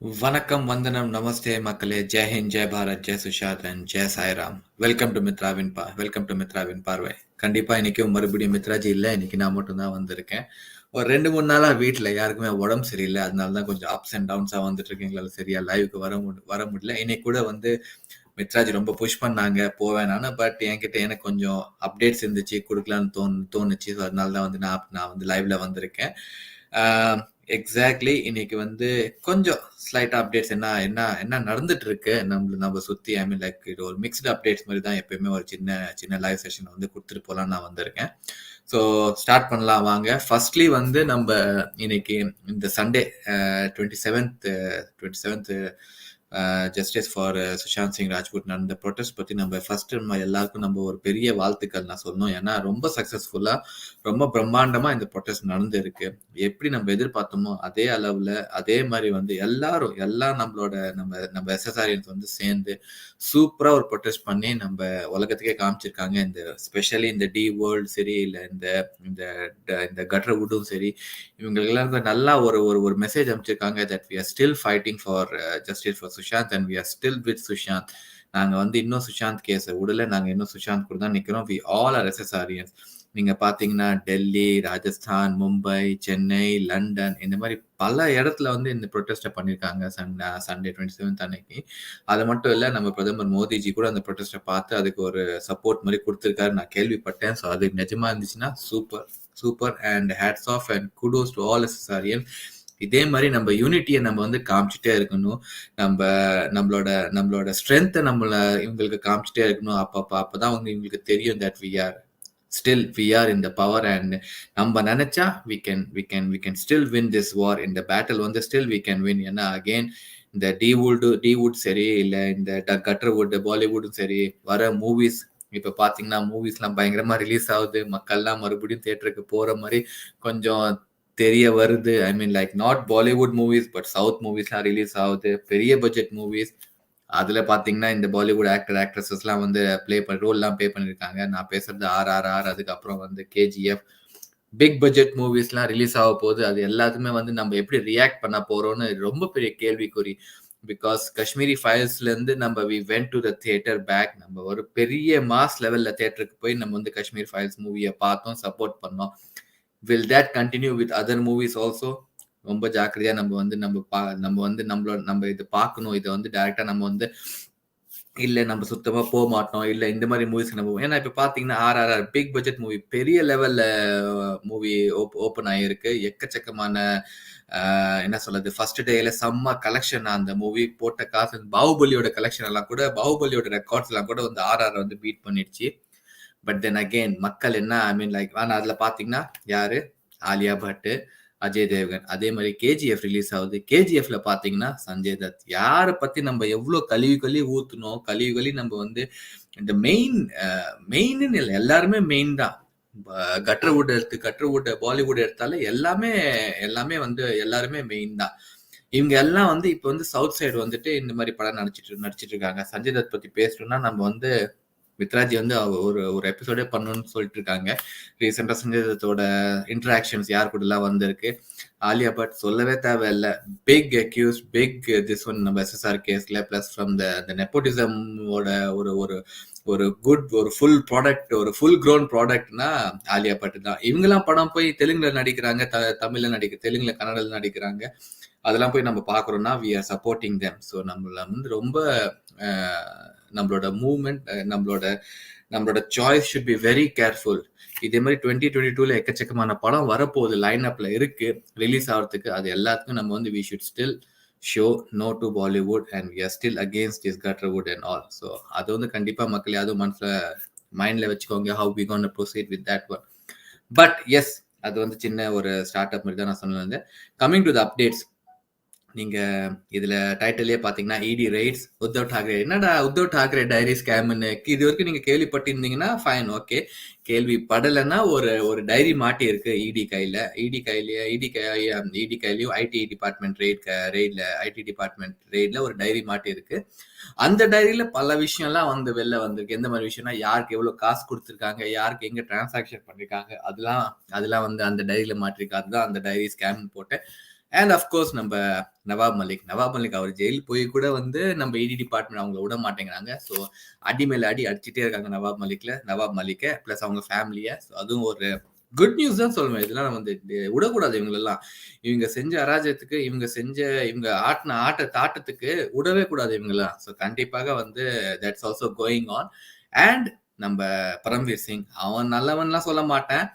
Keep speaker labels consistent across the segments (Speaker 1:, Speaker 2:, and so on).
Speaker 1: Vanakkam, Vandanam, Namaste, Makale, Jai Hind, Jai Bharat, Jai Sushat and Jai Sai Ram. Welcome to Mithravin Parvai. கண்டிப்பா இன்னைக்கும் மறுபடியும் மித்ராஜி இல்ல. இன்னைக்கு நான் மட்டும் தான் வந்திருக்கேன். ஒரு 2, 3 நாளா வீட்ல யாருக்குமே உடம்பு சரியில்ல. அதனால தான் கொஞ்சம் அப்ஸ் அண்ட் டவுன்ஸா வந்துட்டு இருக்கு. எங்களால சரியா லைவ்க்கு வர முடியல. இன்னைக்கு கூட வந்து மித்ராஜி ரொம்ப புஷ் பண்ணாங்க போவேன் நானு. பட் என்கிட்ட எனக்கு கொஞ்சம் அப்டேட்ஸ் இருந்துச்சு குடுக்கலான்னு தோணுச்சு. ஸோ அதனால தான் வந்து நான் வந்து லைவ்ல வந்திருக்கேன். ஆ எக்ஸாக்ட்லி இன்னைக்கு வந்து கொஞ்சம் ஸ்லைட்டா அப்டேட்ஸ் என்ன என்ன என்ன நடந்துட்டு இருக்கு நம்ம சுத்தி. ஐ மீன் லைக் இது ஒரு மிக்ஸ்டு அப்டேட்ஸ் மாதிரி தான் எப்பயுமே ஒரு சின்ன சின்ன லைவ் செஷன் வந்து கொடுத்துட்டு போலாம் நான் வந்திருக்கேன். ஸோ ஸ்டார்ட் பண்ணலாம் வாங்க. ஃபர்ஸ்ட்லி வந்து நம்ம இன்னைக்கு இந்த Sunday 27th justice for Sushant Singh Rajput நடந்த ப்ரொட்டஸ்ட் பத்தி நம்ம ஃபர்ஸ்ட் எல்லாருக்கும் நம்ம ஒரு பெரிய வாழ்த்துக்கள் நான் சொல்லணும். ஏன்னா ரொம்ப சக்சஸ்ஃபுல்லா ரொம்ப பிரம்மாண்டமா இந்த ப்ரொட்டஸ்ட் நடந்து இருக்கு. எப்படி நம்ம எதிர்பார்த்தோமோ அதே அளவுல அதே மாதிரி வந்து எல்லாம் நம்ம எஸ்எஸ்ஆரியன்ஸ் வந்து சேர்ந்து சூப்பரா ஒரு ப்ரொட்டஸ்ட் பண்ணி நம்ம உலகத்துக்கே காமிச்சிருக்காங்க. இந்த ஸ்பெஷலி இந்த டி வேர்ல்ட் சரி இல்ல இந்த இந்த இந்த கட்டர் வுட்டும் சரி, இவங்களுக்கு எல்லாருக்கும் நல்லா ஒரு ஒரு ஒரு மெசேஜ் அமைச்சிருக்காங்க that we are still fighting for justice for Sushant and we are still with Sushant. நாங்க வந்து இன்னும் சுஷாந்த் கேஸை விடல. நாங்க இன்னும் சுஷாந்த் கூட தான் நிக்கிறோம். We all are SSRians. நீங்க பாத்தீங்கன்னா டெல்லி, ராஜஸ்தான், மும்பை, சென்னை, லண்டன் இந்த மாதிரி பல இடத்துல வந்து இந்த ப்ரொட்டஸ்ட்டை பண்ணியிருக்காங்க சண்டே 27th அன்னைக்கு. அது மட்டும் இல்ல, நம்ம பிரதமர் மோடிஜி கூட அந்த ப்ரொட்டஸ்ட்டை பார்த்து அதுக்கு ஒரு சப்போர்ட் மாதிரி கொடுத்துருக்காரு நான் கேள்விப்பட்டேன். ஸோ அது நிஜமா இருந்துச்சுன்னா super super and hats off and kudos to all SSRian. இதே மாதிரி நம்ம யூனிட்டியை நம்ம வந்து காமிச்சிட்டே இருக்கணும். நம்ம நம்மளோட நம்மளோட ஸ்ட்ரென்த்தை இவங்களுக்கு காமிச்சிட்டே இருக்கணும். அப்பதான் வந்து இவங்களுக்கு தெரியும் that we are in the power and நம்ம நினைச்சா we can still win this war. இந்த பேட்டில் வந்து still we can win. ஏன்னா அகெயின் இந்த டி வுட் சரி இல்ல இந்த கட்டர்வுட் பாலிவுட்டும் சரி வர மூவிஸ் இப்ப பாத்தீங்கன்னா மூவிஸ்லாம் பயங்கரமா ரிலீஸ் ஆகுது. மக்கள்லாம் மறுபடியும் தியேட்டருக்கு போற மாதிரி கொஞ்சம் தெரிய வருது. I mean like not Bollywood movies but south மூவிஸ்லாம் ரிலீஸ் ஆகுது. பெரிய பட்ஜெட் மூவிஸ். அதுல பாத்தீங்கன்னா இந்த பாலிவுட் ஆக்ட்ரஸஸ் எல்லாம் வந்து ரோல் எல்லாம் ப்ளே பண்ணிருக்காங்க. நான் பேசுறது RRR, அதுக்கப்புறம் வந்து KGF, பிக் பட்ஜெட் மூவிஸ் எல்லாம் ரிலீஸ் ஆக போகுது. அது எல்லாத்துமே வந்து நம்ம எப்படி ரியாக்ட் பண்ண போறோம்னு ரொம்ப பெரிய கேள்விக்குறி. பிகாஸ் காஷ்மீரி ஃபைல்ஸ்ல இருந்து நம்ம we went to the theatre back. நம்ம ஒரு பெரிய மாஸ் லெவல்ல தியேட்டருக்கு போய் நம்ம வந்து காஷ்மீர் ஃபைல்ஸ் மூவியை பார்த்தோம், சப்போர்ட் பண்ணோம். Will that continue with other movies also? ரொம்ப ஜாக்கிரதையா நம்ம இதை பார்க்கணும். இதை வந்து டைரக்டா நம்ம வந்து இல்ல நம்ம சுத்தமா போக மாட்டோம். இல்ல இந்த மாதிரி மூவிஸ் நம்ம ஏன்னா இப்ப பாத்தீங்கன்னா RRR பிக் பட்ஜெட் மூவி பெரிய லெவல்ல மூவி ஓபன் ஆயிருக்கு. எக்கச்சக்கமான என்ன சொல்றது, ஃபர்ஸ்ட் டேல செம்ம கலெக்ஷன். அந்த மூவி போட்ட காசு பாகுபலியோட கலெக்ஷன் எல்லாம் கூட, பாகுபலியோட ரெக்கார்ட்ஸ் எல்லாம் கூட வந்து RRR வந்து பீட் பண்ணிடுச்சு. பட் தென் அகெயின் மக்கள் என்ன ஐ மீன் லைக் அதுல பாத்தீங்கன்னா யாரு, ஆலியா பட், அஜய் தேவ்கன். அதே மாதிரி KGF ரிலீஸ் ஆகுது. KGFல பாத்தீங்கன்னா சஞ்சய் தத். யாரை பத்தி நம்ம எவ்வளவு கழுவி ஊத்துனோம், கழுவி நம்ம வந்து இந்த மெயின் இல்லை, எல்லாருமே மெயின் தான். கட்டர்வுட் பாலிவுட் எடுத்தாலே எல்லாமே வந்து எல்லாருமே மெயின் தான். இவங்க எல்லாம் வந்து இப்ப வந்து சவுத் சைடு வந்துட்டு இந்த மாதிரி படம் நடிச்சிட்டு இருக்காங்க. சஞ்சய் தத் பத்தி பேசணும்னா நம்ம வந்து மித்ராஜி வந்து ஒரு எபிசோடே பண்ணணும்னு சொல்லிட்டு இருக்காங்க. ரீசெண்டா சஞ்சய் தத்தோட இன்டராக்ஷன்ஸ் யார் கூட எல்லாம் வந்திருக்கு. ஆலியா பட் சொல்லவே தேவையில்லை. Big accused, pick this one நம்ம SSR கேஸ்ல பிளஸ் ஃப்ரம் த நெப்போட்டிசமோட ஒரு ஒரு ஒரு ஃபுல் ப்ராடக்ட், ஒரு ஃபுல் க்ரோன் ப்ராடக்ட்னா ஆலியா பட் தான். இவங்கெல்லாம் படம் போய் தெலுங்குல நடிக்கிறாங்க, தமிழ்ல தெலுங்குல கன்னடல நடிக்கிறாங்க. அதெல்லாம் போய் நம்ம பாக்குறோம்னா we are supporting them. So நம்மள வந்து ரொம்ப நம்மளோட மூவ்மெண்ட், நம்மளோட choice should be very careful. இதே மாதிரி 2022ல எக்கச்சக்கமான படம் வரப்போகுது, லைன் அப்ல இருக்கு ரிலீஸ் ஆகிறதுக்கு. அது எல்லாத்துக்கும் நம்ம வந்து we should still show no to Bollywood and we are still against this gutterwood and all. So அது வந்து கண்டிப்பா மக்கள் அதுவும் மைண்ட்ல வச்சுக்கோங்க. How we gonna proceed with that one. But yes, அது வந்து சின்ன ஒரு ஸ்டார்ட் அப் மாதிரி தான் நான் சொன்னது. கமிங் டு த அப்டேட்ஸ், நீங்க இதுல டைட்டிலே பாத்தீங்கன்னா இடி ரைட்ஸ் உத்தவ் டாக்ரே. என்னடா உத்தவ் டாக்ரே டைரி ஸ்கேம்னு இது வரைக்கும் நீங்க கேள்விப்பட்டிருந்தீங்கன்னா ஃபைன், ஓகே. கேள்விப்படலைன்னா ஒரு டைரி மாட்டி இருக்கு இடி கையிலயும் ஐடி டிபார்ட்மெண்ட் ரெய்ட்ல ஒரு டைரி மாட்டி இருக்கு. அந்த டைரியில பல விஷயம்லாம் வந்து வெளில வந்திருக்கு. எந்த மாதிரி விஷயம்னா, யாருக்கு எவ்வளவு காசு கொடுத்துருக்காங்க, யாருக்கு எங்க டிரான்சாக்ஷன் பண்ணிருக்காங்க, அதெல்லாம் வந்து அந்த டைரியில மாட்டிருக்கு. அதுதான் அந்த டைரி ஸ்கேம் போட்டு அண்ட் அஃப்கோர்ஸ் நம்ம நவாப் மலிக் அவர் ஜெயில் போய் கூட வந்து நம்ம இடி டிபார்ட்மெண்ட் அவங்கள விட மாட்டேங்கிறாங்க. ஸோ அடி மேல அடி அடிச்சுட்டே இருக்காங்க நவாப் மலிக்க பிளஸ் அவங்க ஃபேமிலியை. ஸோ அதுவும் ஒரு குட் நியூஸ் தான் சொல்லுவேன். இதெல்லாம் வந்து விடக்கூடாது இவங்களெல்லாம். இவங்க செஞ்ச அராஜகத்துக்கு இவங்க ஆட்டின ஆட்டத்துக்கு விடவே கூடாது இவங்கெல்லாம். ஸோ கண்டிப்பாக வந்து that's also going on. And நம்ம பரம்வீர் சிங் அவன் நல்லவன்லாம் சொல்ல மாட்டேன்.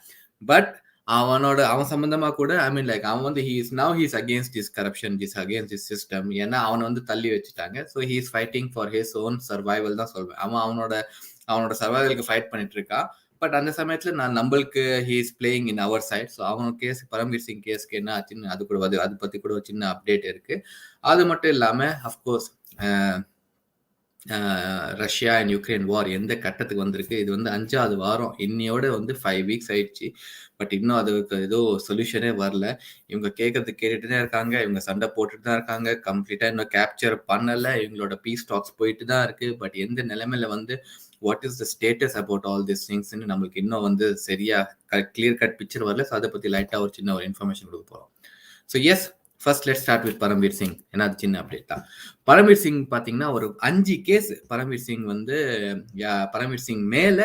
Speaker 1: பட் அவன் சம்பந்தமா கூட ஐ மீன் லைக் அவன் வந்து he's against this corruption, against tissue system. ஏன்னா அவனை வந்து தள்ளி வச்சுட்டாங்க. So he is fighting for his own survival தான் சொல்வேன். அவனோட சர்வைவலுக்கு ஃபைட் பண்ணிட்டு இருக்கான். பட் அந்த சமயத்துல நம்மளுக்கு he is playing in our side. So அவன் கேஸ் பரம்பீர் சிங் கேஸ்க்கு என்ன ஆச்சுன்னு அது பத்தி கூட ஒரு சின்ன அப்டேட் இருக்கு. அது மட்டும் இல்லாம அஃப்கோர்ஸ் ரஷ்யா அண்ட் யுக்ரைன் வார் எந்த கட்டத்துக்கு வந்திருக்கு. இது வந்து 5வது வாரம், இன்னையோட வந்து 5 வீக்ஸ் ஆயிடுச்சு. பட் இன்னும் அதுக்கு ஏதோ சொல்யூஷனே வரல. இவங்க கேட்டுட்டு தான் இருக்காங்க. இவங்க சண்டை போட்டுட்டு தான் இருக்காங்க. கம்ப்ளீட்டா இன்னும் கேப்சர் பண்ணல. இவங்களோட பீஸ் டாக்ஸ் போயிட்டு தான் இருக்கு. பட் எந்த நிலைமையில வந்து what is the status about all this திங்ஸ்ன்னு நம்மளுக்கு இன்னும் வந்து சரியா கிளியர் கட் பிக்சர் வரல. ஸோ அதை பத்தி லைட்டா ஒரு சின்ன ஒரு இன்ஃபர்மேஷன் கொடுக்க போறோம். So yes, first let start with Parambir Singh. ஏன்னா அது சின்ன அப்டேட் தான். பரம்பீர் சிங் பார்த்தீங்கன்னா ஒரு 5 கேஸ் பரம்பீர் சிங் மேல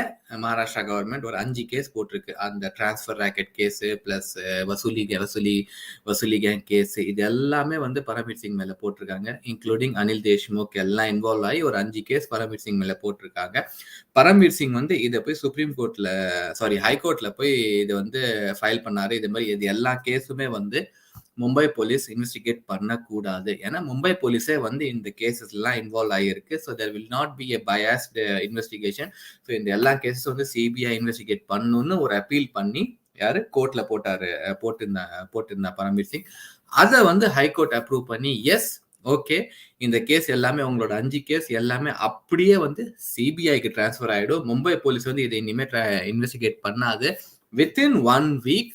Speaker 1: மகாராஷ்டிரா கவர்மெண்ட் ஒரு 5 கேஸ் போட்டிருக்கு. அந்த டிரான்ஸ்ஃபர் ராக்கெட் கேஸ் பிளஸ் வசூலி கேங் கேஸ், இது எல்லாமே வந்து பரம்பீர் சிங் மேல போட்டிருக்காங்க. இன்க்ளூடிங் அனில் தேஷ்முக் எல்லாம் இன்வால்வ் ஆகி ஒரு 5 கேஸ் பரம்பீர் சிங் மேல போட்டிருக்காங்க. பரம்பீர் சிங் வந்து இதை போய் ஹைகோர்ட்ல போய் இதை வந்து ஃபைல் பண்ணாரு. இது மாதிரி இது எல்லா கேஸுமே வந்து மும்பை போலீஸ் இன்வெஸ்டிகேட் பண்ணக்கூடாது. ஏன்னா மும்பை போலீஸே வந்து இந்த கேசஸ் எல்லாம் இன்வால்வ் ஆகியிருக்கு. So there will not be a biased investigation. So இந்த எல்லா கேசஸ் வந்து சிபிஐ இன்வெஸ்டிகேட் பண்ணணும்னு ஒரு அப்பீல் பண்ணி யாரு கோர்ட்ல போட்டிருந்தா பரம்பீர் சிங். அதை வந்து ஹைகோர்ட் அப்ரூவ் பண்ணி எஸ் ஓகே, இந்த கேஸ் எல்லாமே உங்களோட 5 கேஸ் எல்லாமே அப்படியே வந்து சிபிஐக்கு டிரான்ஸ்ஃபர் ஆயிடும். மும்பை போலீஸ் வந்து இதை இனிமே இன்வெஸ்டிகேட் பண்ணாது. வித்தின் 1 வீக்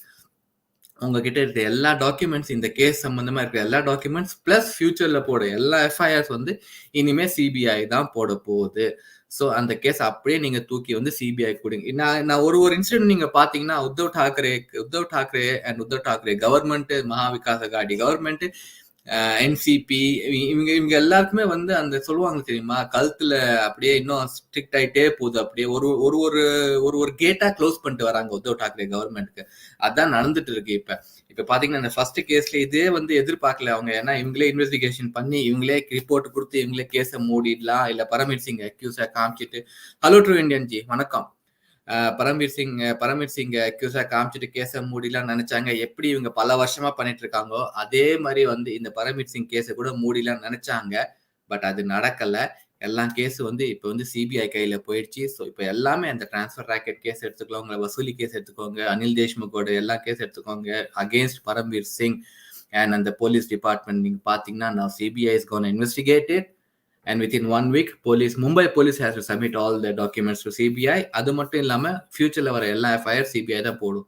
Speaker 1: உங்ககிட்ட இருக்க எல்லா டாக்குமெண்ட்ஸ், இந்த கேஸ் சம்பந்தமா இருக்கிற எல்லா டாக்குமெண்ட்ஸ் பிளஸ் ஃபியூச்சர்ல போட எல்லா எஃப்ஐஆர்ஸ் வந்து இனிமே சிபிஐ தான் போட போகுது. ஸோ அந்த கேஸ் அப்படியே நீங்க தூக்கி வந்து சிபிஐ கொடுங்க. நான் ஒரு இன்சிடென்ட் நீங்க பாத்தீங்கன்னா Uddhav டாக்ரே and Uddhav டாக்ரே government, Maha Vikas Aghadi government, NCP இவங்க எல்லாருக்குமே வந்து அந்த சொல்லுவாங்க தெரியுமா, கழுத்துல அப்படியே இன்னும் ஸ்ட்ரிக்ட் ஆயிட்டே போகுது. அப்படியே ஒரு கேட்டா க்ளோஸ் பண்ணிட்டு வராங்க உத்தவ் டாக்ரே கவர்மெண்ட்க்கு. அதான் நடந்துட்டு இருக்கு. இப்ப பாத்தீங்கன்னா இந்த ஃபர்ஸ்ட் கேஸ்ல இதே வந்து எதிர்பார்க்கல அவங்க. ஏன்னா இவங்களே இன்வெஸ்டிகேஷன் பண்ணி இவங்களே ரிப்போர்ட் கொடுத்து இவங்களே கேஸை மூடிடலாம். இல்ல பரம்பீர் சிங் அக்யூஸா காமிச்சிட்டு ஹலோ ட்ரூ இண்டியன் ஜி வணக்கம். பரம்பீர் சிங் அக்யூஸா காமிச்சிட்டு கேஸை மூடிலாம் நினைச்சாங்க. எப்படி இவங்க பல வருஷமா பண்ணிட்டு இருக்காங்களோ அதே மாதிரி வந்து இந்த பரம்பீர் சிங் கேஸை கூட மூடிலாம் நினைச்சாங்க. பட் அது நடக்கல. எல்லா கேஸ் வந்து இப்ப வந்து சிபிஐ கையில போயிடுச்சு. ஸோ இப்ப எல்லாமே அந்த டிரான்ஸ்ஃபர் ராக்கெட் கேஸ் எடுத்துக்கலாம், உங்களை வசூலி கேஸ் எடுத்துக்கோங்க, அனில் தேஷ்முக்கோட எல்லா கேஸ் எடுத்துக்கோங்க அகேன்ஸ்ட் பரம்பீர் சிங் அண்ட் அந்த போலீஸ் டிபார்ட்மெண்ட். நீங்க பாத்தீங்கன்னா now CBI is going to investigate it and within 1 week Mumbai police has to submit all the documents to CBI. அது மட்டும் இல்லாம ஃபியூச்சர்ல வர எல்லா எஃப்ஐஆர் சிபிஐ தான் போடும்.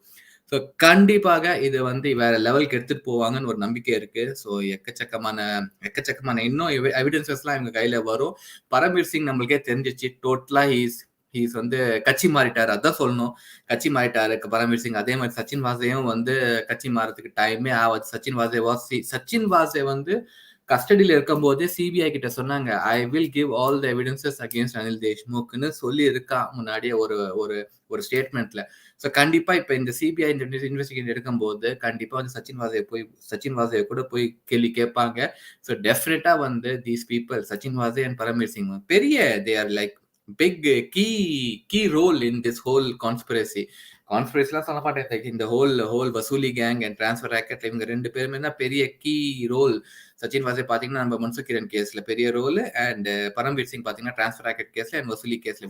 Speaker 1: ஸோ கண்டிப்பாக இது வந்து வேற லெவலுக்கு எடுத்துட்டு போவாங்கன்னு ஒரு நம்பிக்கை இருக்கு. ஸோ எக்கச்சக்கமான இன்னும் எவிடன்சஸ் எல்லாம் இவங்க கையில வரும். பரம்பீர் சிங் நம்மளுக்கே தெரிஞ்சிச்சு டோட்டலா ஹீஸ் வந்து கட்சி மாறிட்டாரு. அதான் சொல்லணும், கட்சி மாறிட்டாரு பரம்பீர் சிங். அதே மாதிரி சச்சின் வாசேவும் வந்து கட்சி மாறதுக்கு டைமே ஆகாது. சச்சின் வாசே வந்து கஸ்டடியில இருக்கும் போதே சிபிஐ கிட்ட சொன்னாங்க I will give all the evidences against Anil தேஷ்முக்னு சொல்லி இருக்கா முன்னாடியே ஒரு ஸ்டேட்மெண்ட்ல. ஸோ கண்டிப்பா இப்ப இந்த சிபிஐ இன்வெஸ்டிகேஷன் எடுக்கும் போது கண்டிப்பா வந்து சச்சின் வாசே கூட போய் கேள்வி கேட்பாங்க. ஸோ டெஃபினட்டா வந்து these people Sachin Vaze and Parambir Singh பெரிய they are like big key role in this whole கான்ஸ்பிரசிலாம் சொல்ல மாட்டேன். இந்த ஹோல் வசூலி கேங் அண்ட் டிரான்ஸ்ஃபர் ராக்கெட்ல இவங்க 2 பேருமே தான் பெரிய கீ ரோல். சச்சின் வாசே பாத்தீங்கன்னா நம்ம மன்சுகிரன் கேஸ்ல பெரிய ரோல் அண்ட் பரம்பீர் சிங் பாத்தீங்கன்னா டிரான்ஸ்ஃபர் ராக்கெட் கேஸ்ல அண்ட்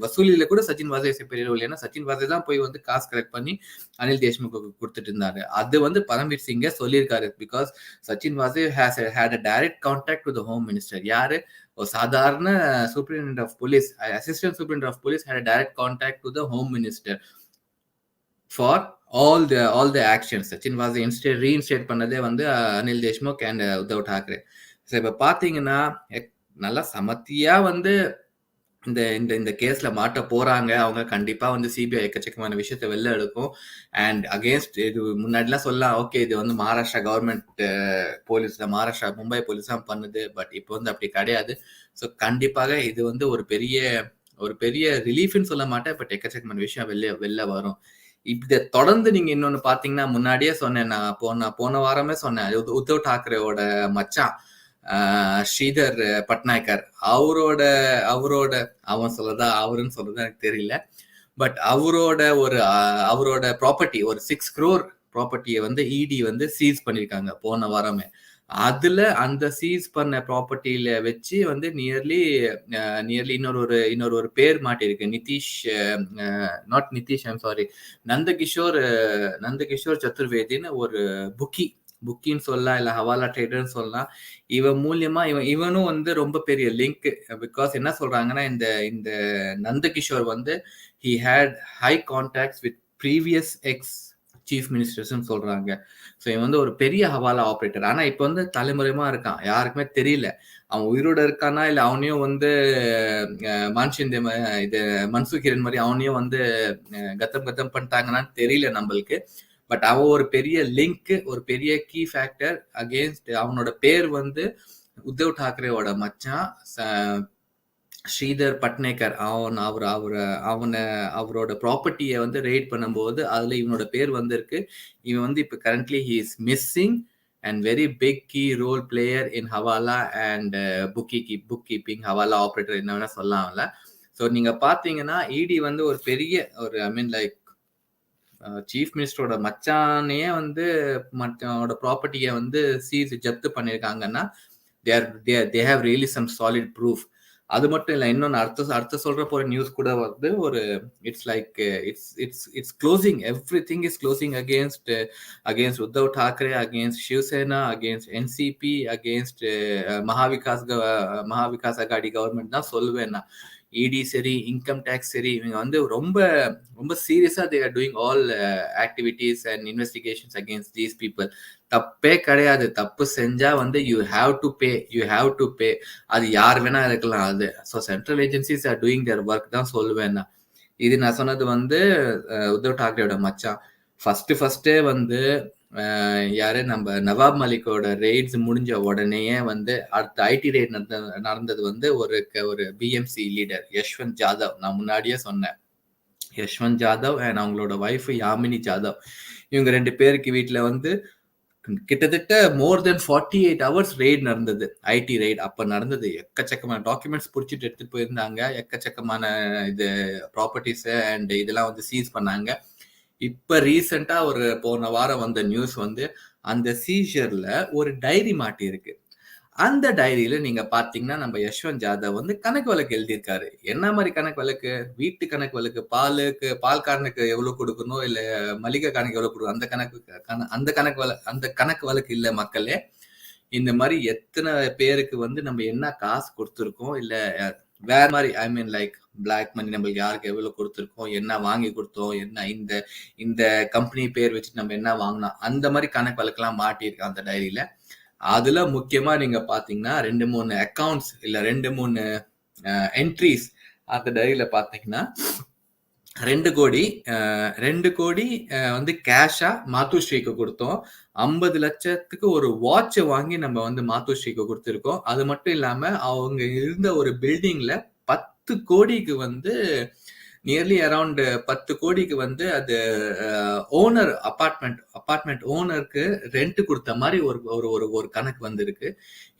Speaker 1: வசூலியில கூட சச்சின் வாசே பெரிய ரோல். ஏன்னா சச்சின் வாசே தான் போய் வந்து காசு கலெக்ட் பண்ணி அனில் தேஷ்முக்கு கொடுத்துட்டு இருந்தாரு. அது வந்து பரம்பீர் சிங்க சொல்லியிருக்காரு. Because Sachin Vaze had a direct contact with home minister. யாரு, ஒரு சாதாரண superintendent of police, assistant superintendent of police had a direct contact with the home minister for all the actions. Sachin Vaze reinstate பண்ணதே வந்து அனில் தேஷ்முக் அண்ட் உத்தவ் டாக்ரே. ஸோ இப்ப பாத்தீங்கன்னா நல்லா சமத்தியா வந்து இந்த இந்த இந்த கேஸ்ல மாட்ட போறாங்க. அவங்க கண்டிப்பா வந்து சிபிஐ எக்கச்சக்கமான விஷயத்த வெளில எடுக்கும். அண்ட் அகெயின்ஸ்ட் இது முன்னாடிலாம் சொல்லலாம், ஓகே இது வந்து மகாராஷ்டிரா கவர்மெண்ட் போலீஸ் தான், மகாராஷ்டிரா மும்பை போலீஸ் தான் பண்ணுது. பட் இப்போ வந்து அப்படி கிடையாது. ஸோ கண்டிப்பாக இது வந்து ஒரு பெரிய ரிலீஃப்னு சொல்ல மாட்டேன். பட் எக்கச்சக்கமான விஷயம் வெளில வெளில வரும். இத தொடர்ந்து நீங்க இன்னொன்னு பார்த்தீங்கன்னா, முன்னாடியே சொன்னேன் நான் போன வாரமே சொன்னேன். உத்தவ் டாக்கரேவோட மச்சான் ஸ்ரீதர் பட்நாயக்கர் அவரோட அவரோட அவன் சொல்லதா அவருன்னு சொல்லதா எனக்கு தெரியல. பட் அவரோட ப்ராப்பர்ட்டி ஒரு 6 crore ப்ராப்பர்ட்டியை வந்து இடி வந்து சீஸ் பண்ணிருக்காங்க போன வாரமே. அதுல அந்த சீஸ் பண்ண ப்ராப்பர்ட்டியில வச்சு வந்து நியர்லி இன்னொரு ஒரு பேர் மாட்டிருக்கு. Nitish, not Nitish, I'm sorry, Nandakishore சதுர்வேதின்னு ஒரு புக்கின்னு சொல்லலாம், இல்ல ஹவாலா ட்ரேடர்னு சொல்லலாம். இவன் மூலியமா இவனும் வந்து ரொம்ப பெரிய லிங்க். பிகாஸ் என்ன சொல்றாங்கன்னா, இந்த இந்த நந்தகிஷோர் வந்து he had high contacts with previous ex chief மினிஸ்டர்ஸ்னு சொல்றாங்க. ஸோ இவன் வந்து ஒரு பெரிய ஹவாலா ஆப்ரேட்டர். ஆனா இப்ப வந்து தலைமுறைமா இருக்கான், யாருக்குமே தெரியல அவன் உயிரோட இருக்கானா, இல்ல அவனையும் வந்து மான்ஷிந்தே இது மன்சூர் ஹிரன் மாதிரி அவனையும் வந்து கத்தம் பண்ணிட்டாங்கன்னு தெரியல நம்மளுக்கு. பட் அவன் ஒரு பெரிய லிங்க், ஒரு பெரிய கீ ஃபேக்டர் அகேன்ஸ்ட். அவனோட பேர் வந்து உத்தவ் டாக்கரேவோட மச்சான் ஸ்ரீதர் பட்னேக்கர். அவரோட ப்ராப்பர்ட்டியை வந்து ரெய்ட் பண்ணும்போது அதுல இவனோட பேர் வந்திருக்கு. இவன் வந்து இப்ப currently he is missing and very big key role player in hawala and book keeping, hawala operator என்ன வேணா சொல்லலாம்ல. ஸோ நீங்க பாத்தீங்கன்னா இடி வந்து ஒரு பெரிய ஒரு ஐ மீன் லைக் சீஃப் மினிஸ்டரோட மச்சானே வந்து மற்றோட ப்ராப்பர்ட்டியை வந்து ஜப்து பண்ணியிருக்காங்கன்னா they have really some solid proof. அது மட்டும் இல்ல, இன்னொன்னு அடுத்த சொல்ற போற நியூஸ் கூட வந்து ஒரு it's like it's closing, everything is closing against Uddhav Thackeray, against Shiv Sena, against NCP, against Maha Vikas Aghadi government தான் சொல்லுவேன் நான். இடி சரி, இன்கம் டேக்ஸ் சரி, இவங்க வந்து ரொம்ப ரொம்ப சீரியஸா they are doing all activities and investigations against these people. தப்பே கிடையாது. தப்பு செஞ்சா வந்து யூ ஹாவ் டு பே. அது யார் வேணா இருக்கலாம். அது so central agencies are doing there work தான் சொல்லுவேன் நான். இது நான் சொன்னது வந்து உத்தவ் டாக்கரேயோட மச்சான். ஃபர்ஸ்டே வந்து யாரு நம்ம நவாப் மலிக்கோட ரெய்ட்ஸ் முடிஞ்ச உடனேயே வந்து அடுத்த ஐடி ரெய்ட் நடந்தது வந்து ஒரு பிஎம்சி லீடர் யஷ்வந்த் ஜாதவ். நான் முன்னாடியே சொன்னேன், யஷ்வந்த் ஜாதவ் அண்ட் அவங்களோட ஒய்ஃப் யாமினி ஜாதவ். இவங்க 2 பேருக்கு வீட்டுல வந்து கிட்டத்தட்ட மோர் தென் 48 hours ரெய்ட் நடந்தது, ஐடி ரெய்ட் அப்ப நடந்தது. எக்கச்சக்கமான டாக்குமெண்ட்ஸ் புடிச்சிட்டு எடுத்துட்டு போயிருந்தாங்க. எக்கச்சக்கமான இது ப்ராப்பர்ட்டிஸ் அண்ட் இதெல்லாம் வந்து சீஸ் பண்ணாங்க. இப்ப ரீசெண்டா ஒரு போன வாரம் வந்த நியூஸ் வந்து அந்த சீஷர்ல ஒரு டைரி மாட்டி இருக்கு. அந்த டைரியில நீங்க பாத்தீங்கன்னா நம்ம யஷ்வந்த் ஜாதவ் வந்து கணக்கு வழக்கு எழுதியிருக்காரு. என்ன மாதிரி கணக்கு வழக்கு? வீட்டு கணக்கு வழக்கு, பால்காரனுக்கு எவ்வளவு கொடுக்கணும், இல்ல மளிகை கணக்கு எவ்வளவு கொடுக்கணும், அந்த கணக்கு வழக்கு இல்ல மக்களே. இந்த மாதிரி எத்தனை பேருக்கு வந்து நம்ம என்ன காசு கொடுத்துருக்கோம், இல்ல வேற மாதிரி ஐ மீன் லைக் பிளாக் மணி நம்மளுக்கு யாருக்கு எவ்வளவு கொடுத்துருக்கோம், என்ன வாங்கி கொடுத்தோம், என்ன இந்த இந்த கம்பெனி பேர் வச்சு நம்ம என்ன வாங்கினோம், அந்த மாதிரி கணக்கு வழக்கெல்லாம் மாட்டியிருக்கோம் அந்த டைரியில. அதுல முக்கியமா நீங்க பாத்தீங்கன்னா 2-3 அக்கவுண்ட்ஸ் இல்ல 2-3 என்ட்ரிஸ் அந்த டைரியில பாத்தீங்கன்னா 2 கோடி வந்து கேஷா மாத்துஸ்ரீக்கு கொடுத்தோம். 50 லட்சத்துக்கு ஒரு வாட்ச் வாங்கி நம்ம வந்து மாத்துஸ்ரீக்கு கொடுத்துருக்கோம். அது மட்டும் இல்லாம அவங்க இருந்த ஒரு பில்டிங்ல 10 கோடிக்கு வந்து நியர்லி அரௌண்ட் 10 கோடிக்கு வந்து அது ஓனர் அபார்ட்மெண்ட் ஓனருக்கு ரெண்ட் கொடுத்த மாதிரி ஒரு கணக்கு வந்திருக்கு.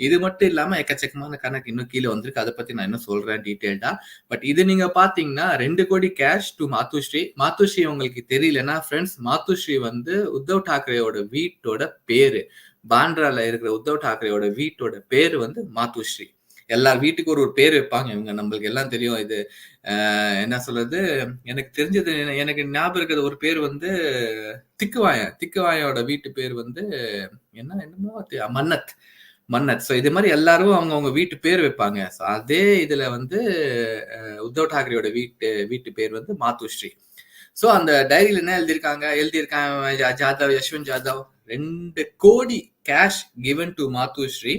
Speaker 1: இது மட்டும் இல்லாம எக்கச்சக்கமான கணக்கு இன்னும் கீழே வந்திருக்கு. அதை பத்தி நான் இன்னும் சொல்றேன் டீடைல்டா. பட் இது நீங்க பாத்தீங்கன்னா 2 கோடி கேஷ் டு மாத்துஸ்ரீ உங்களுக்கு தெரியலன்னா ஃப்ரெண்ட்ஸ், மாத்துஸ்ரீ வந்து உத்தவ் டாக்கரேயோட வீட்டோட பேரு. பாண்ட்ரால இருக்கிற உத்தவ் டாக்கரேயோட வீட்டோட பேரு வந்து மாத்துஸ்ரீ. எல்லா வீட்டுக்கு ஒரு பேர் வைப்பாங்க இவங்க, நம்மளுக்கு எல்லாம் தெரியும். இது என்ன சொல்றது, எனக்கு தெரிஞ்சது, எனக்கு ஞாபகம் இருக்கிறது ஒரு பேர் வந்து திக்குவாயோட வீட்டு பேர் வந்து என்னமோ மன்னத். ஸோ இது மாதிரி எல்லாரும் அவங்க வீட்டு பேர் வைப்பாங்க. ஸோ அதே இதுல வந்து உத்தவ் டாக்கரேயோட வீட்டு பேர் வந்து மாத்துஸ்ரீ. ஸோ அந்த டைரியில என்ன எழுதியிருக்காங்க யஷ்வந்த் ஜாதவ் 2 கோடி கேஷ் கிவன் டு மாத்துஸ்ரீ,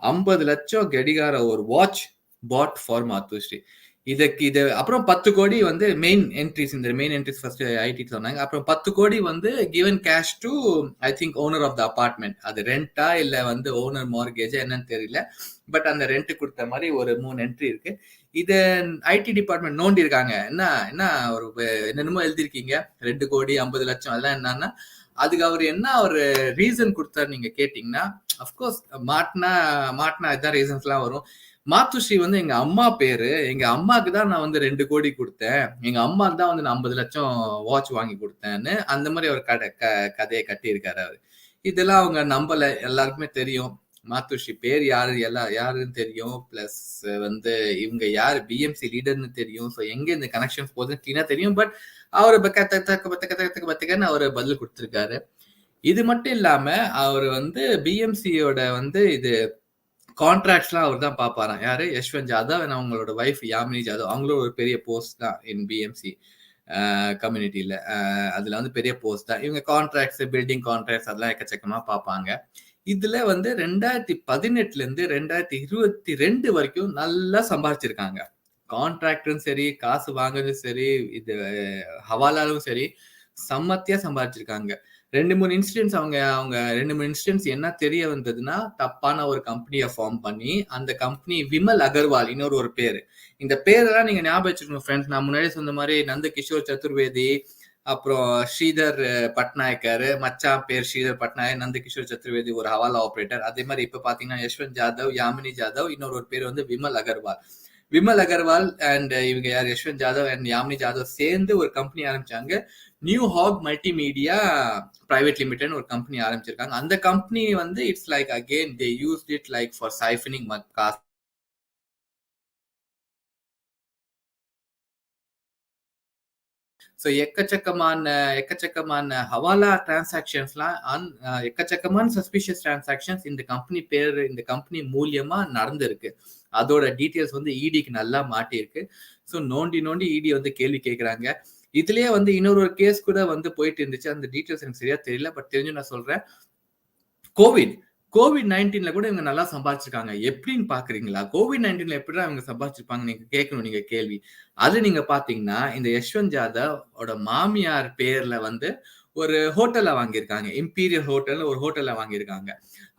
Speaker 1: 50 லட்சம் கடிகார ஒரு வாட்ச் பாட் ஃபார் மாத்துஸ்ரீ. இது அப்புறம் 10 கோடி வந்து மெயின் என்ட்ரிஸ், இந்த மெயின் என்ட்ரிஸ் ஃபர்ஸ்ட் ஐடி சொன்னாங்க. அப்புறம் 10 கோடி வந்து given cash to I think owner of the apartment. அது ரெண்டா இல்ல வந்து ஓனர் மார்கேஜ் என்னன்னு தெரியல. பட் அந்த ரெண்ட் கொடுத்த மாதிரி ஒரு 3 என்ட்ரி இருக்கு. இத ஐடி டிபார்ட்மெண்ட் நோண்டி இருக்காங்க. என்ன என்ன ஒரு என்னென்னமோ எழுதிருக்கீங்க 2 கோடி 50 லட்சம் அதெல்லாம் என்னன்னா, அதுக்கு அவர் என்ன ஒரு ரீசன் கொடுத்தாரு நீங்க கேட்டீங்கன்னா, அப்கோர்ஸ் மாட்டினா இதான் ரீசன்ஸ் எல்லாம் வரும். மாத்துஸ்ரீ வந்து எங்க அம்மா பேரு, எங்க அம்மாக்கு தான் நான் வந்து 2 கோடி கொடுத்தேன், எங்க அம்மாக்கு தான் வந்து நான் 50 லட்சம் வாட்ச் வாங்கி கொடுத்தேன்னு அந்த மாதிரி ஒரு கதையை கட்டி இருக்காரு அவரு. இதெல்லாம் அவங்க நம்பல, எல்லாருக்குமே தெரியும். மாத்துஸ்ரீ பேர் யாருன்னு தெரியும். பிளஸ் வந்து இவங்க யாரு பிஎம்சி லீடர்னு தெரியும். ஸோ எங்க இந்த கனெக்ஷன்ஸ் போகுதுன்னு கிளீனா தெரியும். பட் அவரு பத்தக்கன்னு அவரு பதில் கொடுத்திருக்காரு. இது மட்டும் இல்லாம அவர் வந்து பிஎம்சியோட வந்து இது கான்ட்ராக்ட்ஸ்லாம் அவர் தான் பார்ப்பாராம். யாரு? யஷ்வந்த் ஜாதவ் and அவங்களோட வைஃப் யாமினி ஜாதவ். அவங்களும் ஒரு பெரிய போஸ்ட் தான் இன் பிஎம்சி கம்யூனிட்டியில. அதுல வந்து பெரிய போஸ்ட் தான். இவங்க கான்ட்ராக்ட்ஸ், பில்டிங் கான்ட்ராக்ட்ஸ் அதெல்லாம் எக்கச்சக்கமா பார்ப்பாங்க. இதுல வந்து 2018ல இருந்து 2022 வரைக்கும் நல்லா சம்பாதிச்சிருக்காங்க. கான்ட்ராக்டும் சரி, காசு வாங்குறதும் சரி, இது ஹவாலாலும் சரி, சம்மத்தியா சம்பாதிச்சிருக்காங்க. 2-3 இன்சிடென்ட்ஸ் அவங்க 2-3 இன்சிடென்ட்ஸ் என்ன தெரிய வந்ததுன்னா, தப்பான ஒரு கம்பெனியை ஃபார்ம் பண்ணி, அந்த கம்பெனி விமல் அகர்வால் இன்னொரு ஒரு பேரு. இந்த பேரெல்லாம் நீங்க ஞாபகம் வச்சுக்கணும் ஃப்ரெண்ட்ஸ். நான் முன்னாடி சொன்ன மாதிரி நந்த கிஷோர் சதுர்வேதி, அப்புறம் ஸ்ரீதர் பட்நாயக்கர், மச்சான் பேர் ஸ்ரீதர் பட்நாயக், நந்த கிஷோர் சதுர்வேதி ஒரு ஹவாலா ஆபரேட்டர். அதே மாதிரி இப்ப பாத்தீங்கன்னா யஷ்வந்த் ஜாதவ், யாமினி ஜாதவ், இன்னொரு ஒரு பேர் வந்து விமல் அகர்வால். விமல் அகர்வால் அண்ட் இவங்க யார், யஷ்வந்த் ஜாதவ் அண்ட் யாமினி ஜாதவ் சேர்ந்து ஒரு கம்பெனி ஆரம்பிச்சாங்க. New hawk multimedia private limited ஒரு கம்பெனி ஆரம்பிச்சிருக்காங்க. அந்த கம்பெனி வந்து it's like again they used it like for siphoning காசு. ஸோ எக்கச்சக்கமான ஹவாலா டிரான்சாக்ஷன்ஸ்லாம் எக்கச்சக்கமான சஸ்பிஷியஸ் டிரான்சாக்ஷன்ஸ் இந்த கம்பெனி பேர், இந்த கம்பெனி மூலியமா நடந்திருக்கு. அதோட டீட்டெயில்ஸ் வந்து இடிக்கு நல்லா மாட்டியிருக்கு. ஸோ நோண்டி இடி வந்து கேள்வி கேட்குறாங்க. இதுலயே வந்து இன்னொரு ஒரு கேஸ் கூட வந்து போயிட்டு இருந்துச்சு. அந்த டீட்டெயில்ஸ் எனக்கு சரியா தெரியல. பட் தெரிஞ்சு நான் சொல்றேன். கோவிட்-19ல கூட இவங்க நல்லா சம்பாதிச்சிருக்காங்க. எப்படின்னு பாக்குறீங்களா? கோவிட்-19ல எப்படிதான் இவங்க சம்பாதிச்சிருப்பாங்க நீங்க கேட்கணும் நீங்க கேள்வி. அது நீங்க பாத்தீங்கன்னா இந்த யஷ்வந்த் ஜாதவ் மாமியார் பேர்ல வந்து ஒரு ஹோட்டல்ல வாங்கியிருக்காங்க. இம்பீரியல் ஹோட்டல் ஒரு ஹோட்டல்ல வாங்கியிருக்காங்க.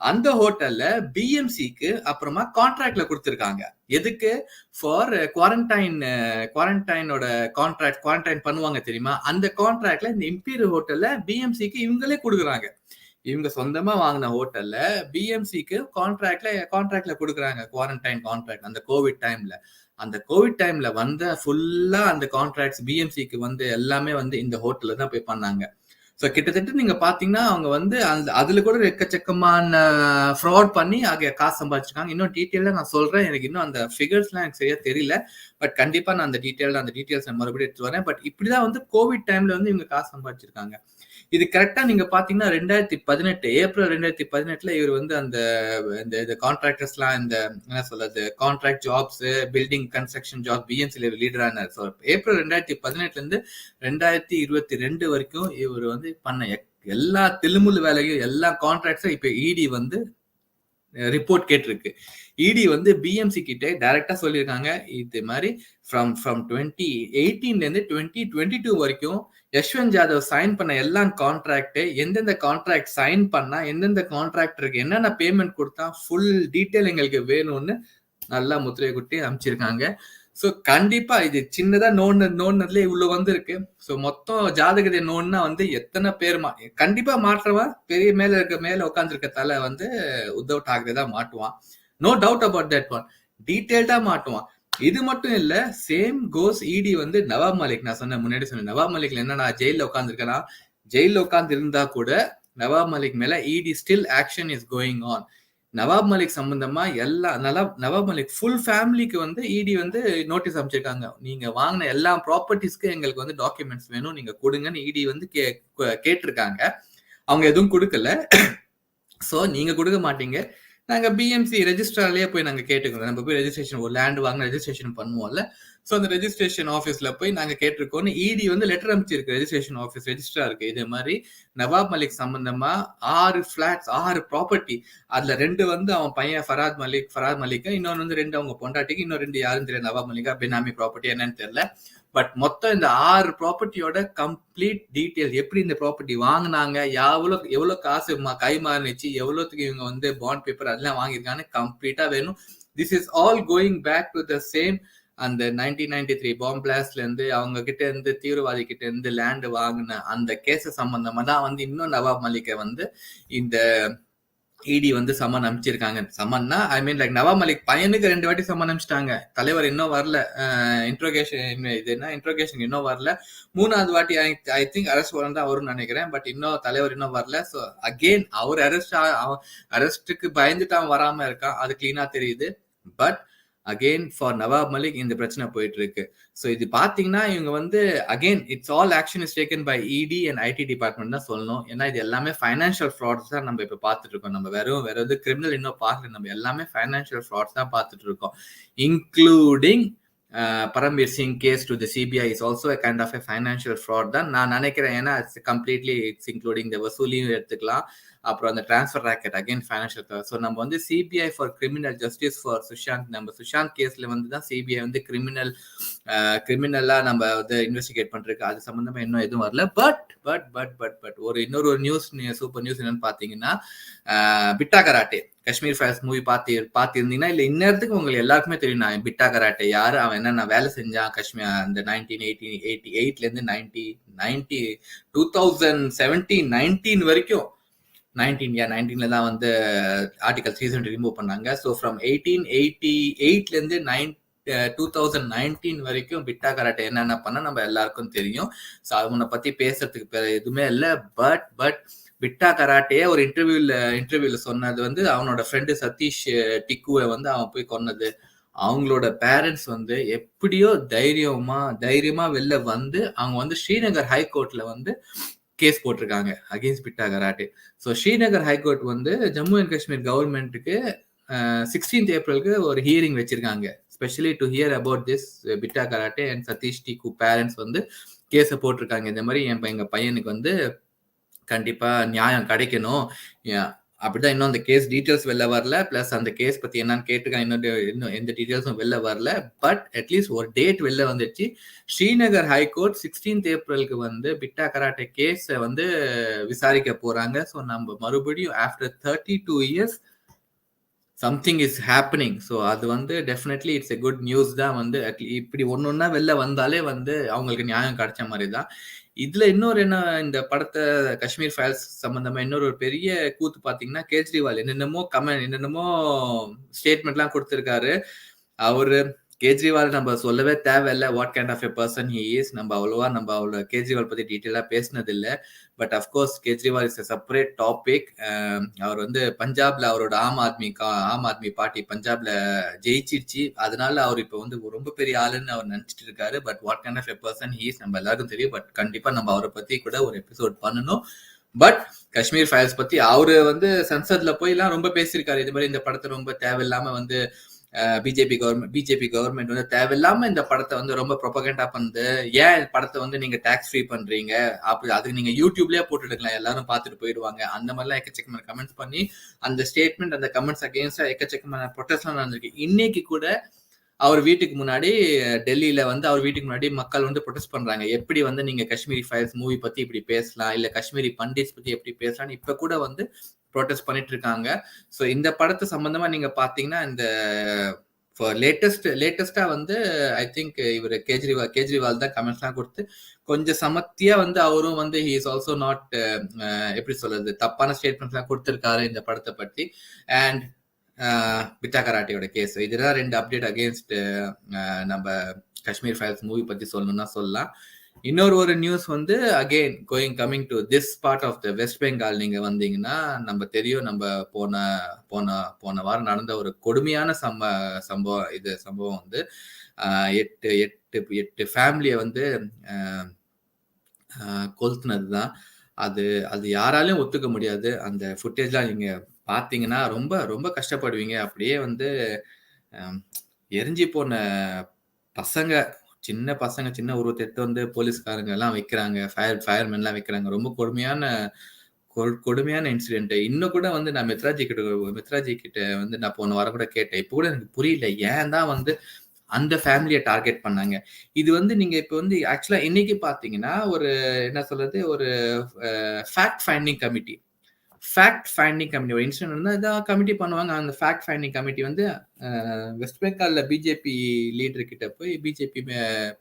Speaker 1: அந்த ஹோட்டல்ல பிஎம்சிக்கு அப்புறமா கான்ட்ராக்ட்ல கொடுத்திருக்காங்க. எதுக்கு? ஃபார் குவாரண்டைனோட கான்ட்ராக்ட், குவாரண்டைன் பண்ணுவாங்க தெரியுமா? அந்த கான்ட்ராக்ட்ல இந்த இம்பீரியல் ஹோட்டல்ல பிஎம்சிக்கு இவங்களே கொடுக்குறாங்க. இவங்க சொந்தமா வாங்கின ஹோட்டல்ல பிஎம்சிக்கு கான்ட்ராக்ட்ல கொடுக்குறாங்க. குவாரண்டைன் கான்ட்ராக்ட் அந்த கோவிட் டைம்ல வந்த ஃபுல்லா அந்த கான்ட்ராக்ட்ஸ் பிஎம்சிக்கு வந்து எல்லாமே வந்து இந்த ஹோட்டல்ல தான் போய் பண்ணாங்க. ஸோ கிட்டத்தட்ட நீங்க பாத்தீங்கன்னா அவங்க வந்து அதுல கூட எக்கச்சக்கமான ஃப்ராட் பண்ணி காசு சம்பாதிச்சிருக்காங்க. இன்னும் டீட்டெயிலா நான் சொல்றேன். எனக்கு இன்னும் அந்த ஃபிகர்ஸ்லாம் எனக்கு சரியா தெரியல. பட் கண்டிப்பா நான் அந்த டீட்டெயில்ஸ் நான் மறுபடியும் எடுத்து வரேன். பட் இப்படிதான் வந்து கோவிட் டைம்ல வந்து இவங்க காசு சம்பாதிச்சிருக்காங்க. இது கரெக்டா நீங்க பாத்தீங்கன்னா 2018 ஏப்ரல் 2018ல இவர் வந்து இந்த கான்ட்ராக்டர்ஸ்லாம் இந்த என்ன சொல்றது contract jobs, building construction job பிஎம்சில லீடரானார். ஸோ ஏப்ரல் 2018ல இருந்து 2022 வரைக்கும் இவர் வந்து பண்ண எல்லா தில்லுமுள்ளு வேலையும் எல்லா கான்ட்ராக்ட்ஸும் இப்ப இடி வந்து ரிப்போர்ட் கேட்டிருக்கு. இடி வந்து பிஎம்சி கிட்ட டைரக்டா சொல்லியிருக்காங்க. இது மாதிரி ஃப்ரம் 2018ல இருந்து 2022 வரைக்கும் யஷ்வந்த் ஜாதவ் சைன் பண்ண எல்லா கான்ட்ராக்ட், எந்தெந்த கான்ட்ராக்ட் சைன் பண்ணா, எந்தெந்த கான்ட்ராக்டருக்கு என்னென்ன பேமெண்ட் கொடுத்தா, ஃபுல் டீட்டெயில் எங்களுக்கு வேணும்னு நல்லா முத்திரையை குட்டி அமைச்சிருக்காங்க. ஸோ கண்டிப்பா இது சின்னதா நோண்டதுல இவ்வளவு வந்திருக்கு. ஸோ மொத்தம் ஜாதகத்தை நோன்னா வந்து எத்தனை பேர் கண்டிப்பா மாற்றவன் பெரிய மேல உட்காந்துருக்க தலை வந்து உத்தவ் டாக்ரே தான் மாட்டுவான். No doubt about that one. டீடைல்டா மாட்டுவான். இது மட்டும் இல்ல, சேம் கோஸ் இடி வந்து நவாப் மலிக். நான் முன்னாடி சொன்னேன் நவாப் மலிக்ல என்னன்னா ஜெயில உட்காந்துருக்கேன்னா, ஜெயில உட்காந்து இருந்தா கூட நவாப் மலிக் மேல ED still action is going on. Nawab Malik சம்பந்தமா நவாப் மலிக் ஃபுல் ஃபேமிலிக்கு வந்து இடி வந்து நோட்டீஸ் அமைச்சிருக்காங்க. நீங்க வாங்கின எல்லா ப்ராப்பர்ட்டிஸ்க்கு எங்களுக்கு வந்து டாக்குமெண்ட்ஸ் வேணும், நீங்க கொடுங்கன்னு இடி வந்து கேட்டிருக்காங்க. அவங்க எதுவும் கொடுக்கல. ஸோ நீங்க கொடுக்க மாட்டீங்க, நாங்க பிஎம்சி ரெஜிஸ்ட்ரார்லயே போய் நாங்க கேட்டுக்கிறோம். நம்ம போய் ரெஜிஸ்ட்ரேஷன் ஒரு லேண்ட் வாங்கின ரெஜிஸ்ட்ரேஷன் பண்ணுவோம்ல. ஸோ அந்த ரெஜிஸ்ட்ரேஷன் ஆஃபீஸ்ல போய் நாங்க கேட்டிருக்கோம்னு இடி வந்து லெட்டர் அனுப்பிச்சிருக்கு ரெஜிஸ்ட்ரேஷன் ஆஃபீஸ் ரெஜிஸ்டரா இருக்கு. இதே மாதிரி நவாப் மலிக் சம்பந்தமா 6 ஃபிளாட்ஸ் 6 ப்ராப்பர்ட்டி, அதுல 2 வந்து அவன் பையன் ஃபராத் மலிக், இன்னொன்று வந்து 2 அவங்க பொண்டாட்டிக்கு, இன்னும் 2 யாரும் தெரியல, நவாப் மலிகா பினாமி ப்ராப்பர்ட்டி என்னன்னு தெரியல. பட் மொத்தம் இந்த 6 ப்ராப்பர்ட்டியோட கம்ப்ளீட் டீட்டெயில், எப்படி இந்த ப்ராப்பர்ட்டி வாங்கினாங்க, எவ்வளவு காசு கை மாறினுச்சு, எவ்வளவுக்கு இவங்க வந்து பாண்ட் பேப்பர் அதெல்லாம் வாங்கியிருக்காங்க கம்ப்ளீட்டா வேணும். This is all going back to the same அந்த 1993 பாம் பிளாஸ்ட்ல இருந்து அவங்க கிட்ட இருந்து தீவிரவாதி கிட்ட இருந்து லேண்ட் வாங்கின அந்த கேஸ் சம்பந்தமா தான் வந்து இன்னும் நவாப் மலிக்கை வந்து இந்த இடி வந்து சம்மன் அனுப்பிச்சிருக்காங்க. சம்மன்னா ஐ மீன் லைக் நவாப் மலிக் பையனுக்கு 2 வாட்டி சம்மன் அனுப்பிச்சிட்டாங்க. தலைவர் இன்னும் வரல, இன்ட்ரோகேஷன் இன்னும் வரல. 3வது வாட்டி ஐ திங்க் அரெஸ்ட் வாரண்ட் தான் வரும்னு நினைக்கிறேன். பட் இன்னும் தலைவர் இன்னும் வரல. ஸோ அகெயின் அவர் அரெஸ்டுக்கு பயந்துட்டு அவன் வராம இருக்கான், அது கிளீனா தெரியுது. But again for Nawab Malik இந்த பிரச்சனை போயிட்டு இருக்கு. ஸோ இது பாத்தீங்கன்னா இவங்க வந்து again it's all action is taken by ED and IT department தான் சொல்லணும். ஏன்னா இது எல்லாமே ஃபைனான்சியல் ஃப்ராட்ஸ் தான் நம்ம இப்ப பாத்துட்டு இருக்கோம். நம்ம வேற எது கிரிமினல் இன்னும் பார்க்கல, நம்ம எல்லாமே ஃபைனான்சியல் ஃப்ராட்ஸ் தான் பாத்துட்டு இருக்கோம். Including Parambir Singh case to the CBI is also a kind of a financial fraud தான் நான் நினைக்கிறேன். ஏன்னா இட்ஸ் இன்க்ளூடிங் த வசூலியும் எடுத்துக்கலாம், அப்புறம் அந்த transfer rocket again financial. So நம்ம வந்து CBI for criminal justice for Sushant, நம்ம சுஷாந்த் கேஸ்ல வந்து தான் சிபிஐ வந்து கிரிமினலா நம்ம வந்து இன்வெஸ்டிகேட் பண்றதுக்கு அது சம்பந்தமா இன்னும் எதுவும் வரல. பட் இன்னொரு நியூஸ், சூப்பர் நியூஸ் என்னன்னு பாத்தீங்கன்னா, பிட்டா கராட்டே காஷ்மீர் ஃபைல்ஸ் மூவி பார்த்திருந்தீங்கன்னா இல்ல இந்நேரத்துக்கு உங்களுக்கு எல்லாருக்குமே தெரியும் நான் பிட்டா கராட்டே யாரு, அவன் என்ன வேலை செஞ்சான் காஷ்மீர் அந்த 1988ல இருந்து 2017-19 வரைக்கும். 19ல தான் வந்து ஆர்டிகல் 370 ரிமூவ் பண்ணாங்க. ஸோ ஃப்ரம் 1888ல இருந்து 2019 வரைக்கும் பிட்டா கராட்டே என்னென்ன பண்ண நம்ம எல்லாருக்கும் தெரியும். ஸோ அவனை பத்தி பேசுறதுக்கு எதுவுமே இல்லை. பட் பிட்டா கராட்டே ஒரு இன்டர்வியூல சொன்னது வந்து அவனோட ஃப்ரெண்டு சதீஷ் டிக்குவை வந்து அவன் போய் கொன்னது. அவங்களோட பேரண்ட்ஸ் வந்து எப்படியோ தைரியமா வெளில வந்து அவங்க வந்து ஸ்ரீநகர் ஹைகோர்ட்ல வந்து கேஸ் போட்டிருக்காங்க against Bitta Karate. So Srinagar high court வந்து ஜம்மு அண்ட் காஷ்மீர் கவர்மெண்ட்டுக்கு 16th ஏப்ரலுக்கு ஒரு ஹியரிங் வச்சிருக்காங்க, specially to hear about this Bitta Karate and Satish Tickoo parents வந்து கேஸை போட்டிருக்காங்க. இந்த மாதிரி எங்க பையனுக்கு வந்து கண்டிப்பா நியாயம் கிடைக்கணும், அப்படிதான். இன்னும் அந்த கேஸ் டீடைல்ஸ் வெளில வரல, பிளஸ் அந்த கேஸ் பத்தி என்னன்னு கேட்டிருக்காங்க, இன்னும் எந்த டீடைல்ஸும் வெளில வரல. பட் அட்லீஸ்ட் ஒரு டேட் வெளில வந்துடுச்சு. ஸ்ரீநகர் ஹைகோர்ட் 16th ஏப்ரலுக்கு வந்து பிட்டா கராட்டே கேஸை வந்து விசாரிக்க போறாங்க. ஸோ நம்ம மறுபடியும் after 32 years something is happening. So அது வந்து definitely it's a good news தான். வந்து இப்படி ஒன்னொன்னா வெளில வந்தாலே வந்து அவங்களுக்கு நியாயம் கிடைச்ச மாதிரி தான். இதுல இன்னொரு என்ன, இந்த படத்தை காஷ்மீர் ஃபைல்ஸ் சம்பந்தமா இன்னொரு ஒரு பெரிய கூத்து பாத்தீங்கன்னா, கேஜ்ரிவால் என்னென்னமோ ஸ்டேட்மெண்ட்லாம் கொடுத்திருக்காரு. அவரு கேஜ்ரிவால் நம்ம சொல்லவே தேவையில்லை, what kind of a person he is. நம்ம அவ்வளோ கேஜ்ரிவால் பத்தி டீட்டெயிலா பேசினது இல்லை. But of course Kejriwal is a separate topic. அவர் வந்து பஞ்சாப்ல அவரோட ஆம் ஆத்மி பார்ட்டி பஞ்சாப்ல ஜெயிச்சிருச்சு, அதனால அவர் இப்ப வந்து ரொம்ப பெரிய ஆளுன்னு அவர் நினைச்சிட்டு இருக்காரு. But what kind of a person he is நம்ம எல்லாருக்கும் தெரியும். பட் கண்டிப்பா நம்ம அவரை பத்தி கூட ஒரு எபிசோட் பண்ணணும். பட் காஷ்மீர் ஃபைல்ஸ் பத்தி அவரு வந்து சன்சத்ல போய் எல்லாம் ரொம்ப பேசியிருக்காரு. இது மாதிரி இந்த படத்தை ரொம்ப தேவையில்லாம வந்து பிஜேபி கவர்மெண்ட் வந்து தேவையில்லாம இந்த படத்தை வந்து ரொம்ப ப்ரொபகண்டா பண்ணுது, ஏன் படத்தை வந்து நீங்க டாக்ஸ் ஃப்ரீ பண்றீங்க, அப்படி அதுக்கு நீங்க யூடியூப்லயே போட்டுடுக்கலாம், எல்லாரும் பார்த்துட்டு போயிடுவாங்க, அந்த மாதிரிலாம் எக்கச்சக்கமான கமெண்ட்ஸ் பண்ணி அந்த ஸ்டேட்மெண்ட் அந்த கமெண்ட்ஸ் அகேன்ஸ்டா எக்கச்சக்கமான ப்ரொட்டஸ்ட்லாம் நடந்திருக்கு. இன்னைக்கு கூட அவர் வீட்டுக்கு முன்னாடி டெல்லியில வந்து அவர் வீட்டுக்கு முன்னாடி மக்கள் வந்து ப்ரொடெஸ்ட் பண்றாங்க, எப்படி வந்து நீங்க காஷ்மீரி ஃபைல்ஸ் மூவி பத்தி இப்படி பேசலாம், இல்ல காஷ்மீரி பண்டிட்ஸ் பத்தி எப்படி பேசலாம், இப்ப கூட வந்து ப்ரொடெஸ்ட் பண்ணிட்டு இருக்காங்க. ஸோ இந்த படத்தை சம்பந்தமா நீங்க பாத்தீங்கன்னா, இந்த லேட்டஸ்டா வந்து ஐ திங்க் இவர் கேஜ்ரிவால் தான் கமெண்ட்ஸ்லாம் கொடுத்து கொஞ்சம் சமத்தியா வந்து அவரும் வந்து ஹி இஸ் ஆல்சோ நாட் எப்படி சொல்றது, தப்பான ஸ்டேட்மெண்ட்ஸ்லாம் கொடுத்திருக்காரு இந்த படத்தை பத்தி. அண்ட் பிட்டா கராட்டேயோட கேஸ், இதுதான் 2 அப்டேட் அகேன்ஸ்ட் நம்ம காஷ்மீர் ஃபைல்ஸ் மூவி பத்தி சொல்லணும்னா சொல்லலாம். இன்னொரு நியூஸ் வந்து again coming to this part of the West Bengal. நீங்க வந்தீங்கன்னா நம்ம தெரியும், நம்ம போன வாரம் நடந்த ஒரு கொடுமையான சம்பவம் வந்து 8 ஃபேமிலியை வந்து கொளுத்துனது தான். அது யாராலையும் ஒத்துக்க முடியாது. அந்த ஃபுட்டேஜ்லாம் நீங்க பாத்தீங்கன்னா ரொம்ப ரொம்ப கஷ்டப்படுவீங்க. அப்படியே வந்து எரிஞ்சு போன பசங்க சின்ன பசங்க சின்ன உருவத்தை எடுத்து வந்து போலீஸ்காரங்க எல்லாம் வைக்கிறாங்க. ஃபயர்மேன்லாம் வைக்கிறாங்க. ரொம்ப கொடுமையான இன்சிடென்ட். இன்னும் கூட வந்து நான் மித்ராஜி கிட்ட வந்து நான் போன வாரம் கூட கேட்டேன். இப்ப கூட எனக்கு புரியல. ஏன் தான் வந்து அந்த ஃபேமிலிய டார்கெட் பண்ணாங்க. இது வந்து நீங்க இப்ப வந்து ஆக்சுவலா இன்னைக்கு பார்த்தீங்கன்னா, ஒரு என்ன சொல்றது, ஒரு ஃபேக்ட் ஃபைண்டிங் கமிட்டி ஒரு இன்சிடென்ட் இருந்தா இதான் கமிட்டி பண்ணுவாங்க. அந்த ஃபேக்ட் ஃபைண்டிங் கமிட்டி வந்து வெஸ்ட் பெங்கால்ல பிஜேபி லீடர் கிட்ட போய்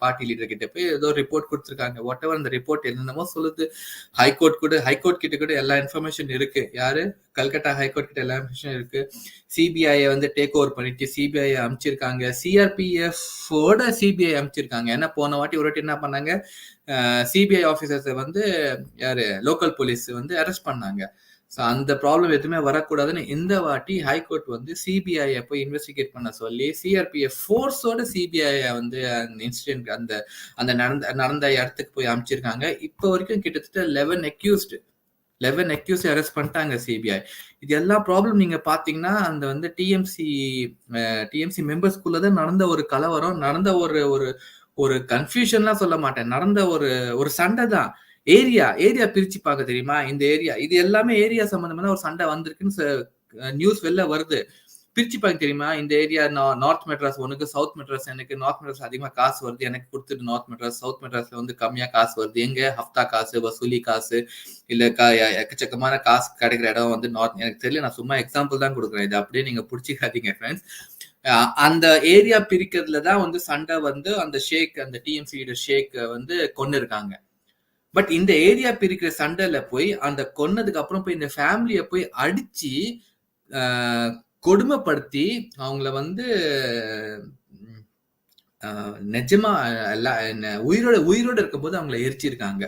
Speaker 1: பார்ட்டி லீடர் கிட்ட போய் ஏதோ ரிப்போர்ட் கொடுத்துருக்காங்க. வாட் எவர் அந்த ரிப்போர்ட் என்னென்னமோ சொல்லுது. ஹைகோர்ட் கிட்ட கூட எல்லா இன்ஃபர்மேஷன் இருக்கு. யாரு? கல்கட்டா ஹைகோர்ட் கிட்ட எல்லா இன்ஃபர்மேஷன் இருக்கு. சிபிஐ வந்து டேக் ஓவர் பண்ணிட்டு சிபிஐ அனுப்பிச்சிருக்காங்க. சிஆர்பிஎஃப் ஓட சிபிஐ அனுப்பிச்சிருக்காங்க. ஏன்னா போன வாட்டி ஒரு வாட்டி என்ன பண்ணாங்க, சிபிஐ ஆபீசர்ஸ் வந்து யாரு லோக்கல் போலீஸ் வந்து அரெஸ்ட் பண்ணாங்க. ஸோ அந்த ப்ராப்ளம் எதுவுமே வரக்கூடாதுன்னு இந்த வாட்டி ஹைகோர்ட் வந்து சிபிஐ போய் இன்வெஸ்டிகேட் பண்ண சொல்லி சிஆர்பிஎஃப் ஃபோர்ஸோட சிபிஐ வந்து அந்த இன்சிடென்ட் அந்த அந்த நடந்த இடத்துக்கு போய் அமைச்சிருக்காங்க. இப்போ வரைக்கும் கிட்டத்தட்ட 11 அக்யூஸ் அரெஸ்ட் பண்ணிட்டாங்க சிபிஐ. இது எல்லா ப்ராப்ளம் நீங்க பாத்தீங்கன்னா அந்த வந்து டிஎம்சி மெம்பர்ஸ்குள்ள தான் நடந்த ஒரு கலவரம், நடந்த ஒரு ஒரு ஒரு கன்ஃபியூஷன்லாம் சொல்ல மாட்டேன், நடந்த ஒரு சண்டை தான். ஏரியா பிரிச்சு பார்க்க தெரியுமா? இந்த ஏரியா இது எல்லாமே ஏரியா சம்பந்தமா ஒரு சண்டை வந்திருக்குன்னு நியூஸ் வெளில வருது. பிரிச்சு பார்க்க தெரியுமா? இந்த ஏரியா நார்த் மெட்ராஸ் உனக்கு, சவுத் மெட்ராஸ் எனக்கு. நார்த் மெட்ராஸ் அதிகமா காசு வருது, எனக்கு கொடுத்துட்டு நார்த் மெட்ராஸ். சவுத் மெட்ராஸ்ல வந்து கம்மியா காசு வருது. எங்க ஹப்தா காசு, வசூலி காசு, இல்ல எக்கச்சக்கமான காசு கிடைக்கிற இடம் வந்து நார்த். எனக்கு தெரியல, நான் சும்மா எக்ஸாம்பிள் தான் கொடுக்குறேன். இது அப்படியே நீங்க புடிச்சிக்காதீங்க ஃப்ரெண்ட்ஸ். அந்த ஏரியா பிரிக்கிறதுல தான் வந்து சண்டை வந்து அந்த டிஎம்சி லீடர் ஷேக் வந்து கொண்டு இருக்காங்க. பட் இந்த ஏரியா பிரிக்கிற சண்டையில போய் அந்த கொன்னதுக்கு அப்புறம் போய் இந்த ஃபேமிலிய போய் அடிச்சு கொடுமைப்படுத்தி அவங்கள வந்து நிஜமா உயிரோட இருக்கும்போது அவங்கள எரிச்சிருக்காங்க.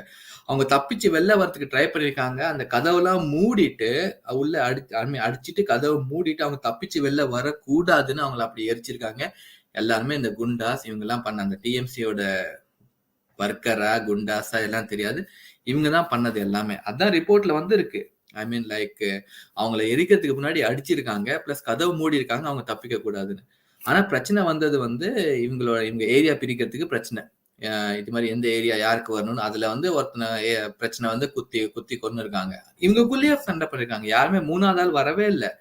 Speaker 1: அவங்க தப்பிச்சு வெளில வரதுக்கு ட்ரை பண்ணிருக்காங்க. அந்த கதவெல்லாம் மூடிட்டு உள்ள அடிச்சுட்டு கதவை மூடிட்டு அவங்க தப்பிச்சு வெளில வரக்கூடாதுன்னு அவங்கள அப்படி எரிச்சிருக்காங்க. எல்லாருமே இந்த குண்டாஸ் இவங்க எல்லாம் பண்ண அந்த டிஎம்சியோட வர்க்கரா குண்டாஸா எல்லாம் தெரியாது, இவங்க தான் பண்ணது எல்லாமே. அதான் ரிப்போர்ட்ல வந்து இருக்கு. ஐ மீன் லைக் அவங்கள எரிக்கிறதுக்கு முன்னாடி அடிச்சிருக்காங்க, பிளஸ் கதவு மூடி இருக்காங்க அவங்க தப்பிக்க கூடாதுன்னு. ஆனா பிரச்சனை வந்தது வந்து இவங்க ஏரியா பிரிக்கிறதுக்கு பிரச்சனை. இது மாதிரி எந்த ஏரியா யாருக்கு வரணும்னு அதுல வந்து ஒருத்தனை பிரச்சனை வந்து குத்தி கொண்டு இருக்காங்க. இவங்களுக்குள்ளேயே சண்டை பண்ணிருக்காங்க. யாருமே மூணாவது ஆள் வரவே இல்லை.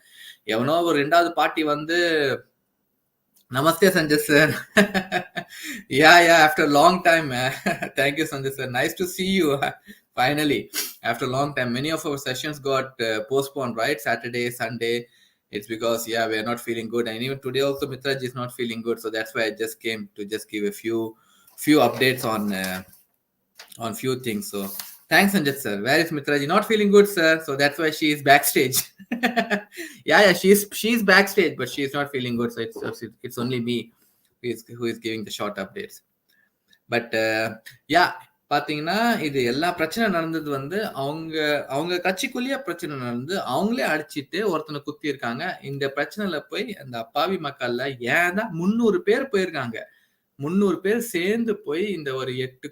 Speaker 1: எவனோ ஒரு 2வது பார்ட்டி வந்து Namaste, Sanjay sir. Yeah, after a long time. Thank you, Sanjay sir. Nice to see you. Finally, after a long time. Many of our sessions got postponed, right? Saturday, Sunday. It's because, we are not feeling good. And even today also, Mitraj is not feeling good. So that's why I just came to just give a few updates on few things. So thanks, Sanjay sir. Where is Mitraji? Not feeling good, sir. So that's why she is backstage. yeah, she's backstage, but she is not feeling good. So it's only me who is giving the short updates. But பாத்தீங்கன்னா இது எல்லா பிரச்சனை நடந்தது வந்து அவங்க கட்சிக்குள்ளேயே பிரச்சனை நடந்து அவங்களே அடிச்சிட்டு ஒருத்தனை குத்தி இருக்காங்க. இந்த பிரச்சனைல போய் அந்த அப்பாவி மக்கள்ல ஏன் தான் 300 பேர் போயிருக்காங்க. 300 பேர் சேர்ந்து போய் இந்த ஒரு 8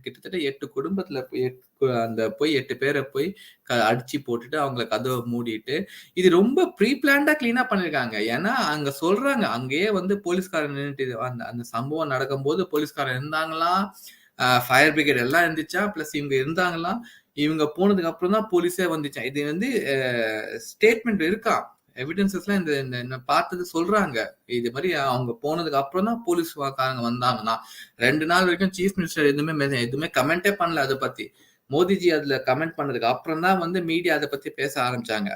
Speaker 1: கிட்டத்தட்ட 8 குடும்பத்துல போய் 8 பேரை போய் அடிச்சு போட்டுட்டு அவங்கள கதவை மூடிட்டு, இது ரொம்ப ப்ரீ பிளான்டா கிளீனா பண்ணிருக்காங்க. ஏன்னா அங்க சொல்றாங்க, அங்கேயே வந்து போலீஸ்காரன் நின்றுட்டு அந்த சம்பவம் நடக்கும் போது போலீஸ்காரன் இருந்தாங்களாம், ஃபயர் பிரிகேட் எல்லாம் இருந்துச்சா, பிளஸ் இவங்க இருந்தாங்களாம். இவங்க போனதுக்கு அப்புறம் தான் போலீஸே வந்துச்சா. இது வந்து ஸ்டேட்மெண்ட் இருக்கா, எவிடன்சஸ்லாம் இந்த பார்த்தது சொல்றாங்க. இது மாதிரி அவங்க போனதுக்கு அப்புறம் தான் போலீஸ்காரங்க வந்தாங்கன்னா. 2 நாள் வரைக்கும் சீஃப் மினிஸ்டர் எதுவுமே கமெண்டே பண்ணல அதை பத்தி. மோடிஜி அதுல கமெண்ட் பண்ணதுக்கு அப்புறம் தான் வந்து மீடியா அதை பத்தி பேச ஆரம்பிச்சாங்க.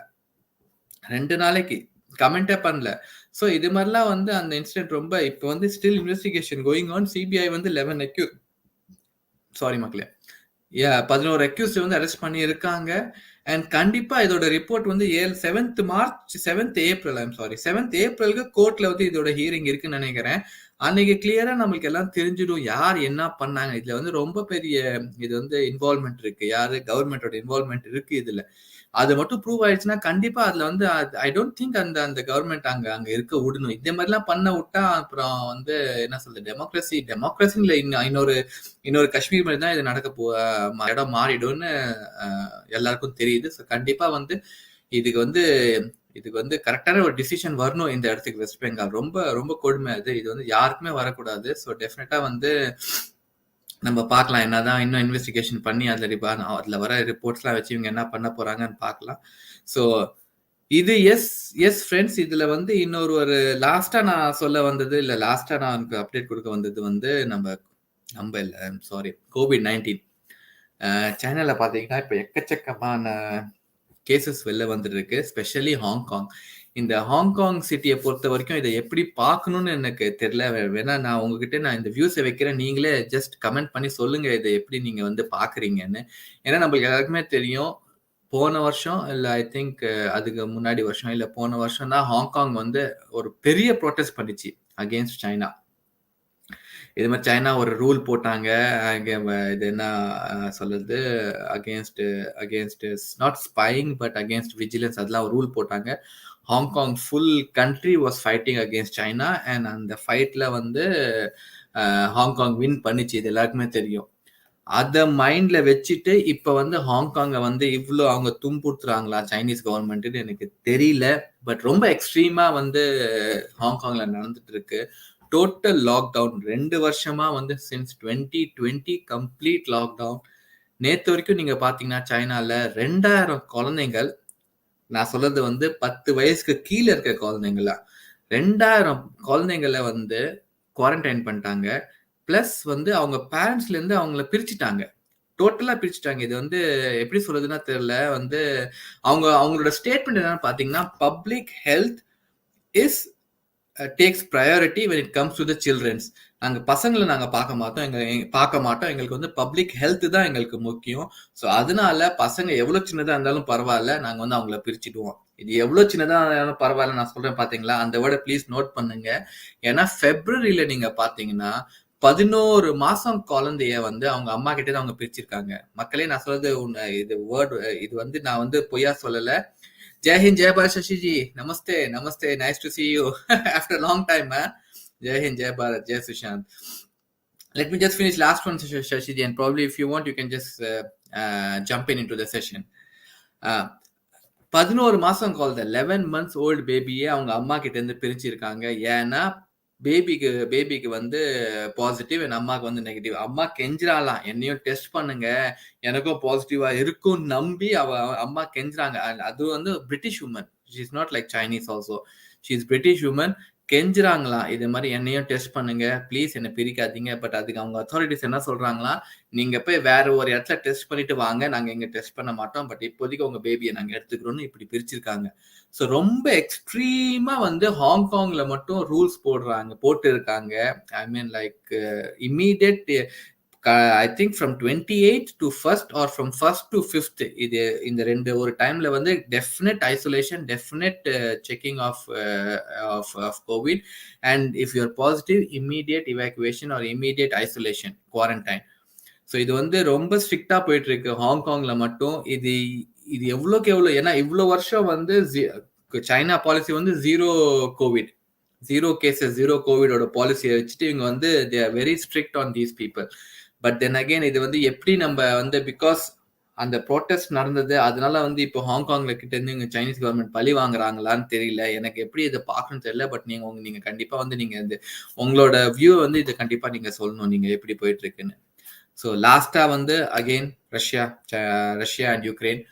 Speaker 1: 2 நாளைக்கு கமெண்டே பண்ணல. சோ இது மாதிரிலாம் வந்து அந்த இன்சிடென்ட் ரொம்ப இப்ப வந்து still investigation going on. CBI வந்து 11 அக்யூஸ்ட் வந்து அரெஸ்ட் பண்ணி இருக்காங்க. அண்ட் கண்டிப்பா இதோட ரிப்போர்ட் வந்து 7th ஏப்ரலுக்கு கோர்ட்ல வந்து இதோட ஹியரிங் இருக்குன்னு நினைக்கிறேன். அன்னைக்கு கிளியரா நம்மளுக்கு எல்லாம் தெரிஞ்சிடும் யார் என்ன பண்ணாங்க. இதுல வந்து ரொம்ப பெரிய இது வந்து இன்வால்வ்மெண்ட் இருக்கு. யாரு கவர்மெண்டோட இன்வால்வ்மெண்ட் இருக்கு இதுல. அது மட்டும் ப்ரூவ் ஆயிடுச்சுன்னா கண்டிப்பா அதுல வந்து ஐ டோன்ட் திங்க் அந்த கவர்மெண்ட் அங்க இருக்க விடணும். இதே மாதிரிலாம் பண்ண விட்டா அப்புறம் வந்து என்ன சொல்றது, டெமோக்ரஸில இன்னொரு காஷ்மீர் மாதிரி தான் இது நடக்க இடம் மாறிடும்னு எல்லாருக்கும் தெரியுது. ஸோ கண்டிப்பா வந்து இதுக்கு வந்து இதுக்கு வந்து கரெக்டான ஒரு டிசிஷன் வரணும் இந்த இடத்துக்கு வெஸ்ட் பெங்கால். ரொம்ப ரொம்ப கொடுமை அது. இது வந்து யாருக்குமே வரக்கூடாது. ஸோ டெஃபினட்டா வந்து நம்ம பார்க்கலாம் என்னதான் இன்னும் இன்வெஸ்டிகேஷன் பண்ணி அதுல வர ரிப்போர்ட்ஸ்லாம் வச்சு இவங்க என்ன பண்ண போறாங்கன்னு பார்க்கலாம். ஸோ இது எஸ் ஃப்ரெண்ட்ஸ். இதுல வந்து இன்னொரு ஒரு லாஸ்டா நான் சொல்ல வந்தது இல்ல லாஸ்டா நான் அப்டேட் கொடுக்க வந்தது வந்து நம்ம இல்ல சாரி COVID-19 சைனால பாத்தீங்கன்னா இப்ப எக்கச்சக்கமான கேசஸ் வெளில வந்துட்டு இருக்கு. Specially Hong Kong. இந்த ஹாங்காங் சிட்டியை பொறுத்த வரைக்கும் இதை எப்படி பார்க்கணும்னு எனக்கு தெரியல. வேணா நான் உங்ககிட்ட நான் இந்த வியூஸை வைக்கிறேன், நீங்களே ஜஸ்ட் கமெண்ட் பண்ணி சொல்லுங்க இதை எப்படி நீங்க வந்து பாக்குறீங்கன்னு. ஏன்னா நம்மளுக்கு எல்லாருக்குமே தெரியும், போன வருஷம் இல்ல ஐ திங்க் அதுக்கு முன்னாடி வருஷம் இல்ல போன வருஷம் தான் ஹாங்காங் வந்து ஒரு பெரிய ப்ரொடெஸ்ட் பண்ணிச்சு அகேன்ஸ்ட் சைனா. இது மாதிரி சைனா ஒரு ரூல் போட்டாங்க. இது என்ன சொல்றது, against not spying but against vigilance, அதெல்லாம் ஒரு ரூல் போட்டாங்க. Hong Kong full country was fighting against China and அந்த ஃபைட்ல வந்து ஹாங்காங் வின் பண்ணிச்சு. இது எல்லாருக்குமே தெரியும். அதை மைண்ட்ல வச்சுட்டு இப்ப வந்து ஹாங்காங்க வந்து இவ்வளவு அவங்க துன்புறுத்துறாங்களா சைனீஸ் கவர்மெண்ட் எனக்கு தெரியல. பட் ரொம்ப எக்ஸ்ட்ரீமா வந்து ஹாங்காங்ல நடந்துட்டு இருக்கு. டோட்டல் லாக்டவுன் 2 வருஷமா வந்து சின்ஸ் 2020 கம்ப்ளீட் லாக்டவுன். நேத்து வரைக்கும் நீங்க பாத்தீங்கன்னா சைனால 2000 குழந்தைகள், நான் சொல்றது வந்து 10 வயசுக்கு கீழே இருக்க குழந்தைங்கள 2000 குழந்தைங்களை வந்து குவாரண்டைன் பண்ணிட்டாங்க. பிளஸ் வந்து அவங்க பேரண்ட்ஸ்ல இருந்து அவங்கள பிரிச்சுட்டாங்க, டோட்டலா பிரிச்சுட்டாங்க. இது வந்து எப்படி சொல்றதுன்னா தெரியல. வந்து அவங்களோட ஸ்டேட்மெண்ட் என்னன்னு பாத்தீங்கன்னா, public health is takes priority when it comes to the childrens. நாங்க பசங்களை நாங்க பார்க்க மாட்டோம், எங்களுக்கு வந்து பப்ளிக் ஹெல்த் தான் எங்களுக்கு முக்கியம். ஸோ அதனால பசங்க எவ்வளவு சின்னதா இருந்தாலும் பரவாயில்ல, நாங்க வந்து அவங்கள பிரிச்சுடுவோம். இது எவ்வளவு சின்னதா இருந்தாலும் பரவாயில்ல நான் சொல்றேன் பாத்தீங்களா, அந்த வேர்டை ப்ளீஸ் நோட் பண்ணுங்க. ஏன்னா பிப்ரவரியில நீங்க பாத்தீங்கன்னா 11 மாசம் குழந்தைய வந்து அவங்க அம்மா கிட்டே அவங்க பிரிச்சிருக்காங்க. மக்களே நான் சொல்றது இது வேர்டு, இது வந்து நான் வந்து பொய்யா சொல்லல. Jai Hind, Jai Bharat, Shashi ji. Namaste, namaste. Nice to see you after a long time, man. Jai Hind, Jai Bharat, Jai Sushant. Let me just finish last one, Shashi ji, and probably if you want, you can just jump into the session. 11 மாசம் குழந்தை, 11 months old பேபியே அவங்க அம்மா கிட்ட இருந்து பிரிச்சிருக்காங்க. ஏன்னா பேபிக்கு வந்து பாசிட்டிவ், என் அம்மாவுக்கு வந்து நெகட்டிவ். அம்மா கெஞ்சுறாலாம், என்னையும் டெஸ்ட் பண்ணுங்க, எனக்கும் பாசிட்டிவா இருக்கும் நம்பி அம்மா கெஞ்சுறாங்க. அது வந்து British woman, she is not like Chinese also, she is British woman. கெஞ்சுறாங்களாம், இது மாதிரி என்னையும் டெஸ்ட் பண்ணுங்க ப்ளீஸ், என்னை பிரிக்காதீங்க. பட் அதுக்கு அவங்க அத்தாரிட்டிஸ் என்ன சொல்றாங்களா, நீங்க போய் வேற ஒரு இடத்துல டெஸ்ட் பண்ணிட்டு வாங்க, நாங்க இங்க டெஸ்ட் பண்ண மாட்டோம், பட் இப்போதைக்கு உங்க பேபியை நாங்க எடுத்துக்கிறோம்னு இப்படி பிரிச்சிருக்காங்க. ஸோ ரொம்ப எக்ஸ்ட்ரீமா வந்து ஹாங்காங்ல மட்டும் ரூல்ஸ் போட்டு இருக்காங்க. I mean like immediate I think from 28 to 1st or from 1st to 5th, இது இந்த ரெண்டு ஒரு டைம்ல வந்து definite isolation, definite checking of COVID, and if you're positive, immediate evacuation or immediate isolation, quarantine. So இது வந்து ரொம்ப ஸ்ட்ரிக்டா போயிட்டு இருக்கு ஹாங்காங்ல மட்டும். இது எவ்வளோக்கு எவ்வளோ, ஏன்னா இவ்வளோ வருஷம் வந்து சைனா பாலிசி வந்து ஜீரோ கேசஸ், ஜீரோ கோவிடோட பாலிசியை வச்சுட்டு இவங்க வந்து they are very strict on these people. But then again இது வந்து எப்படி நம்ம வந்து பிகாஸ் அந்த ப்ரோட்டஸ்ட் நடந்தது, அதனால வந்து இப்போ ஹாங்காங்ல கிட்ட இருந்து இவங்க சைனீஸ் கவர்மெண்ட் பழி வாங்குறாங்களான்னு தெரியல. எனக்கு எப்படி இதை பார்க்கணும்னு தெரியல. பட் நீங்க கண்டிப்பா வந்து நீங்க இந்த உங்களோட வியூ வந்து இதை கண்டிப்பா நீங்க சொல்லணும், நீங்க எப்படி போயிட்டு இருக்குன்னு. ஸோ லாஸ்டா வந்து அகெயின் ரஷ்யா அண்ட் யுக்ரைன்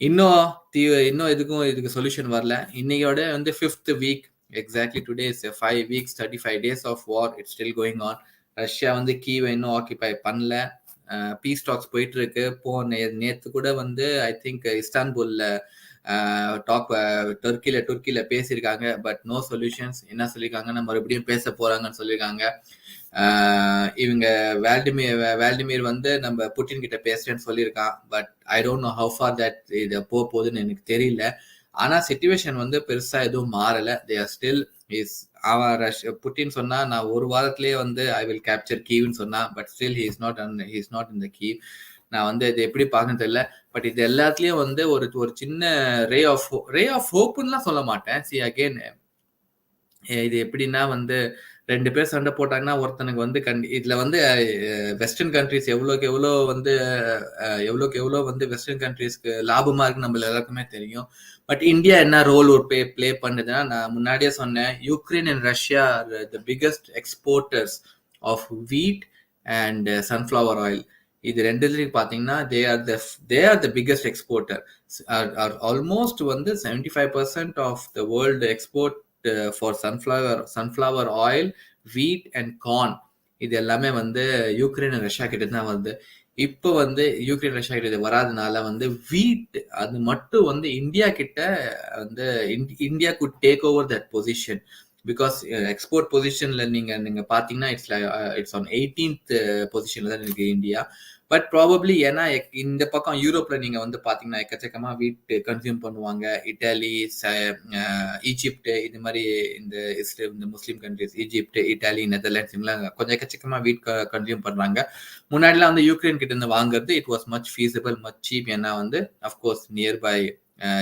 Speaker 1: இன்னும் இதுக்கு சொல்யூஷன் வரல. இன்னையோட வந்து 5th week, exactly today is 5 weeks, 35 days of war, it's still going on. Russia வந்து கீவை இன்னும் ஆக்கிபை பண்ணல. பீஸ் டாக்ஸ் போயிட்டு இருக்கு. நேத்து கூட வந்து ஐ திங்க் இஸ்தான்புல்ல துர்க்கியில பேசியிருக்காங்க. But no solutions. என்ன சொல்லியிருக்காங்கன்னா, மறுபடியும் பேச போறாங்கன்னு சொல்லியிருக்காங்க. இவங்க வேல்டிமீர் வந்து நம்ம புட்டின் கிட்ட பேசுறேன்னு சொல்லியிருக்கான். But I don't know how for that இது போகுதுன்னு எனக்கு தெரியல. ஆனா சிச்சுவேஷன் வந்து பெருசா எதுவும் மாறல. தே ஆர் ஸ்டில் புட்டின் சொன்னா, நான் ஒரு வாரத்திலேயே வந்து ஐ வில் கேப்சர் கீவ்னு சொன்னா. But still he is not in the Kyiv. நான் வந்து இது எப்படி பார்க்கணும்னு தெரியல. பட் இது எல்லாத்துலயும் வந்து ஒரு சின்ன ரே ஆஃப் ஹோப்னுலாம் சொல்ல மாட்டேன். சி அகெயின் இது எப்படின்னா வந்து 2 பேர் சண்டை போட்டாங்கன்னா ஒருத்தனுக்கு வந்து இதுல வந்து வெஸ்டர்ன் கண்ட்ரீஸ் எவ்வளோக்கு எவ்வளோ வந்து வெஸ்டர்ன் கண்ட்ரீஸ்க்கு லாபமா இருக்கு நம்ம எல்லாருக்குமே தெரியும். பட் இந்தியா என்ன ரோல் ஒரு பிளே பண்ணுதுன்னா, நான் முன்னாடியே சொன்னேன், Ukraine and Russia are the biggest exporters of wheat and sunflower oil. இது ரெண்டுலையும் பார்த்தீங்கன்னா they are the biggest exporter. Are almost வந்து 75% of the world export for sunflower oil, wheat and corn. இது எல்லாமே வந்து யுக்ரைன் அண்ட் ரஷ்யா கிட்ட தான் வருது. இப்போ வந்து யுக்ரைன் ரஷ்யா கிட்ட வராதனால வந்து வீட் அது மட்டும் வந்து இந்தியா கிட்ட வந்து India good take over that position. Because export பொசிஷன்ல நீங்க பாத்தீங்கன்னா இட்ஸ் ஆன் 18th பொசிஷன்ல தான் இருக்கு இந்தியா. பட் ப்ராபப்ளி ஏன்னா இந்த பக்கம் யூரோப்ல நீங்க வந்து பாத்தீங்கன்னா எக்கச்சக்கமா வீட் கன்சியூம் பண்ணுவாங்க. இட்டாலி, ஈஜிப்ட், இது மாதிரி இந்த முஸ்லீம் கண்ட்ரிஸ், ஈஜிப்ட், இட்டாலி, நெதர்லாண்ட்ஸ் இவங்களாம் கொஞ்சம் எக்கச்சக்கமா வீட் கன்சியூம் பண்றாங்க. முன்னாடிலாம் வந்து யூக்ரைன் கிட்ட இருந்து வாங்குறது it was much feasible, much cheap. ஏன்னா வந்து அஃப்கோர்ஸ் நியர்பை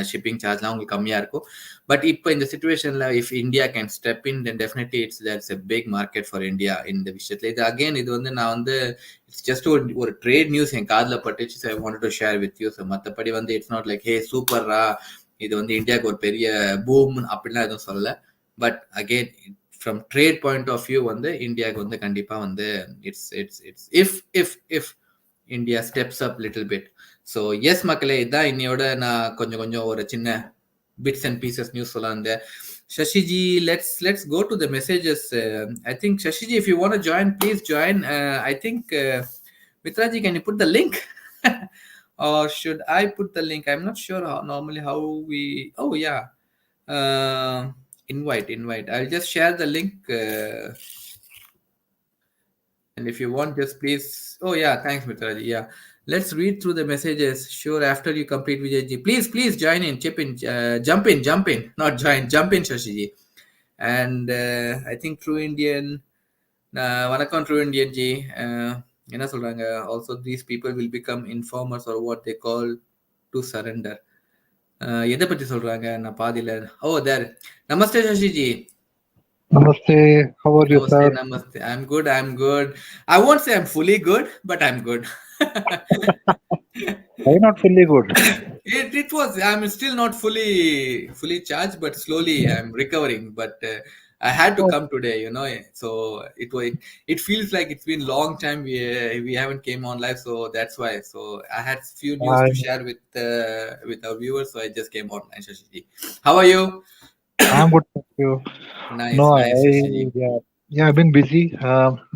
Speaker 1: ஷிப்பிங் சார்ஜ்லாம் உங்களுக்கு கம்மியா இருக்கும். பட் இப்போ இந்த சிச்சுவேஷன்ல if India can step in then definitely there's a big market for India இந்த விஷயத்துல. இது அகைன் இது வந்து நான் வந்து இட்ஸ் ஜஸ்ட் ஒரு ட்ரேட் நியூஸ் என் காதுல பட்டுச்சு. I wanted to share with you. So மற்றபடி வந்து இட்ஸ் நாட் லைக் ஹே சூப்பர்ரா இது வந்து இந்தியாவுக்கு ஒரு பெரிய பூம் அப்படிலாம் எதுவும் சொல்லல. But again from trade point of view வந்து இந்தியாவுக்கு வந்து கண்டிப்பா வந்து it's if India steps up little bit. So yes மக்களே, இதான் இன்னையோட நான் கொஞ்சம் ஒரு சின்ன bits and pieces news சொல்ல வந்தேன். Shashiji, let's go to the messages. I think Shashiji, if you want to join, please join. I think Mitraji, can you put the link? Or should I put the link? I'm not sure how we. Oh yeah, invite. I'll just share the link. And if you want, just please. Oh yeah, thanks Mitraji. Yeah, let's read through the messages. Sure, after you complete Vijayji, please join in, chip in, jump in, not join, jump in, Shashiji. And I think True Indian, வணக்கம் True Indian ji. என்ன சொல்றாங்க? Also these people will become informers or what they call to surrender. எதை பத்தி சொல்றாங்க? நான் பாதியில. Oh there. Namaste Shashiji.
Speaker 2: Namaste. How are you, sir?
Speaker 1: Namaste. I'm good. I won't say I'm fully good, but I'm good.
Speaker 2: Why not fully good?
Speaker 1: It was. I'm still not fully charged, but slowly I'm recovering. But I had to come today, So it feels like it's been long time we haven't came on live, so that's why. So I had few news to share with our viewers, so I just came online. Shashiji, how are you?
Speaker 2: I'm good, thank you.
Speaker 1: Nice. Shashiji.
Speaker 2: Yeah, I've been busy,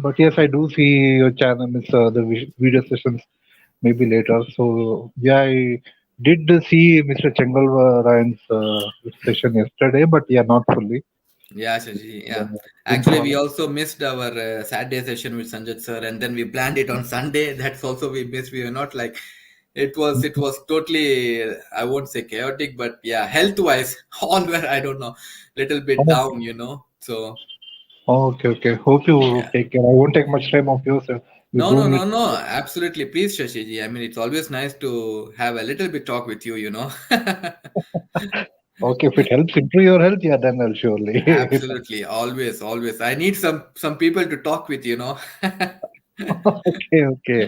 Speaker 2: but yes, I do see your channel, the video sessions maybe later. So yeah, I did see Mr. Chengal Ryan's session yesterday, but yeah, not fully.
Speaker 1: Yeah, Shashi. Yeah. Actually, we also missed our Saturday session with Sanjay sir, and then we planned it on Sunday. That's also we missed. We were not like it was totally, I won't say chaotic, but yeah, health wise, all were, I don't know, little bit down, So
Speaker 2: Okay. Hope you take care. I won't take much time of yours.
Speaker 1: No. Absolutely. Please, Shashiji. I mean, it's always nice to have a little bit talk with you,
Speaker 2: Okay, if it helps improve your health, yeah, then I'll surely.
Speaker 1: Absolutely. Always. I need some people to talk with,
Speaker 2: Okay.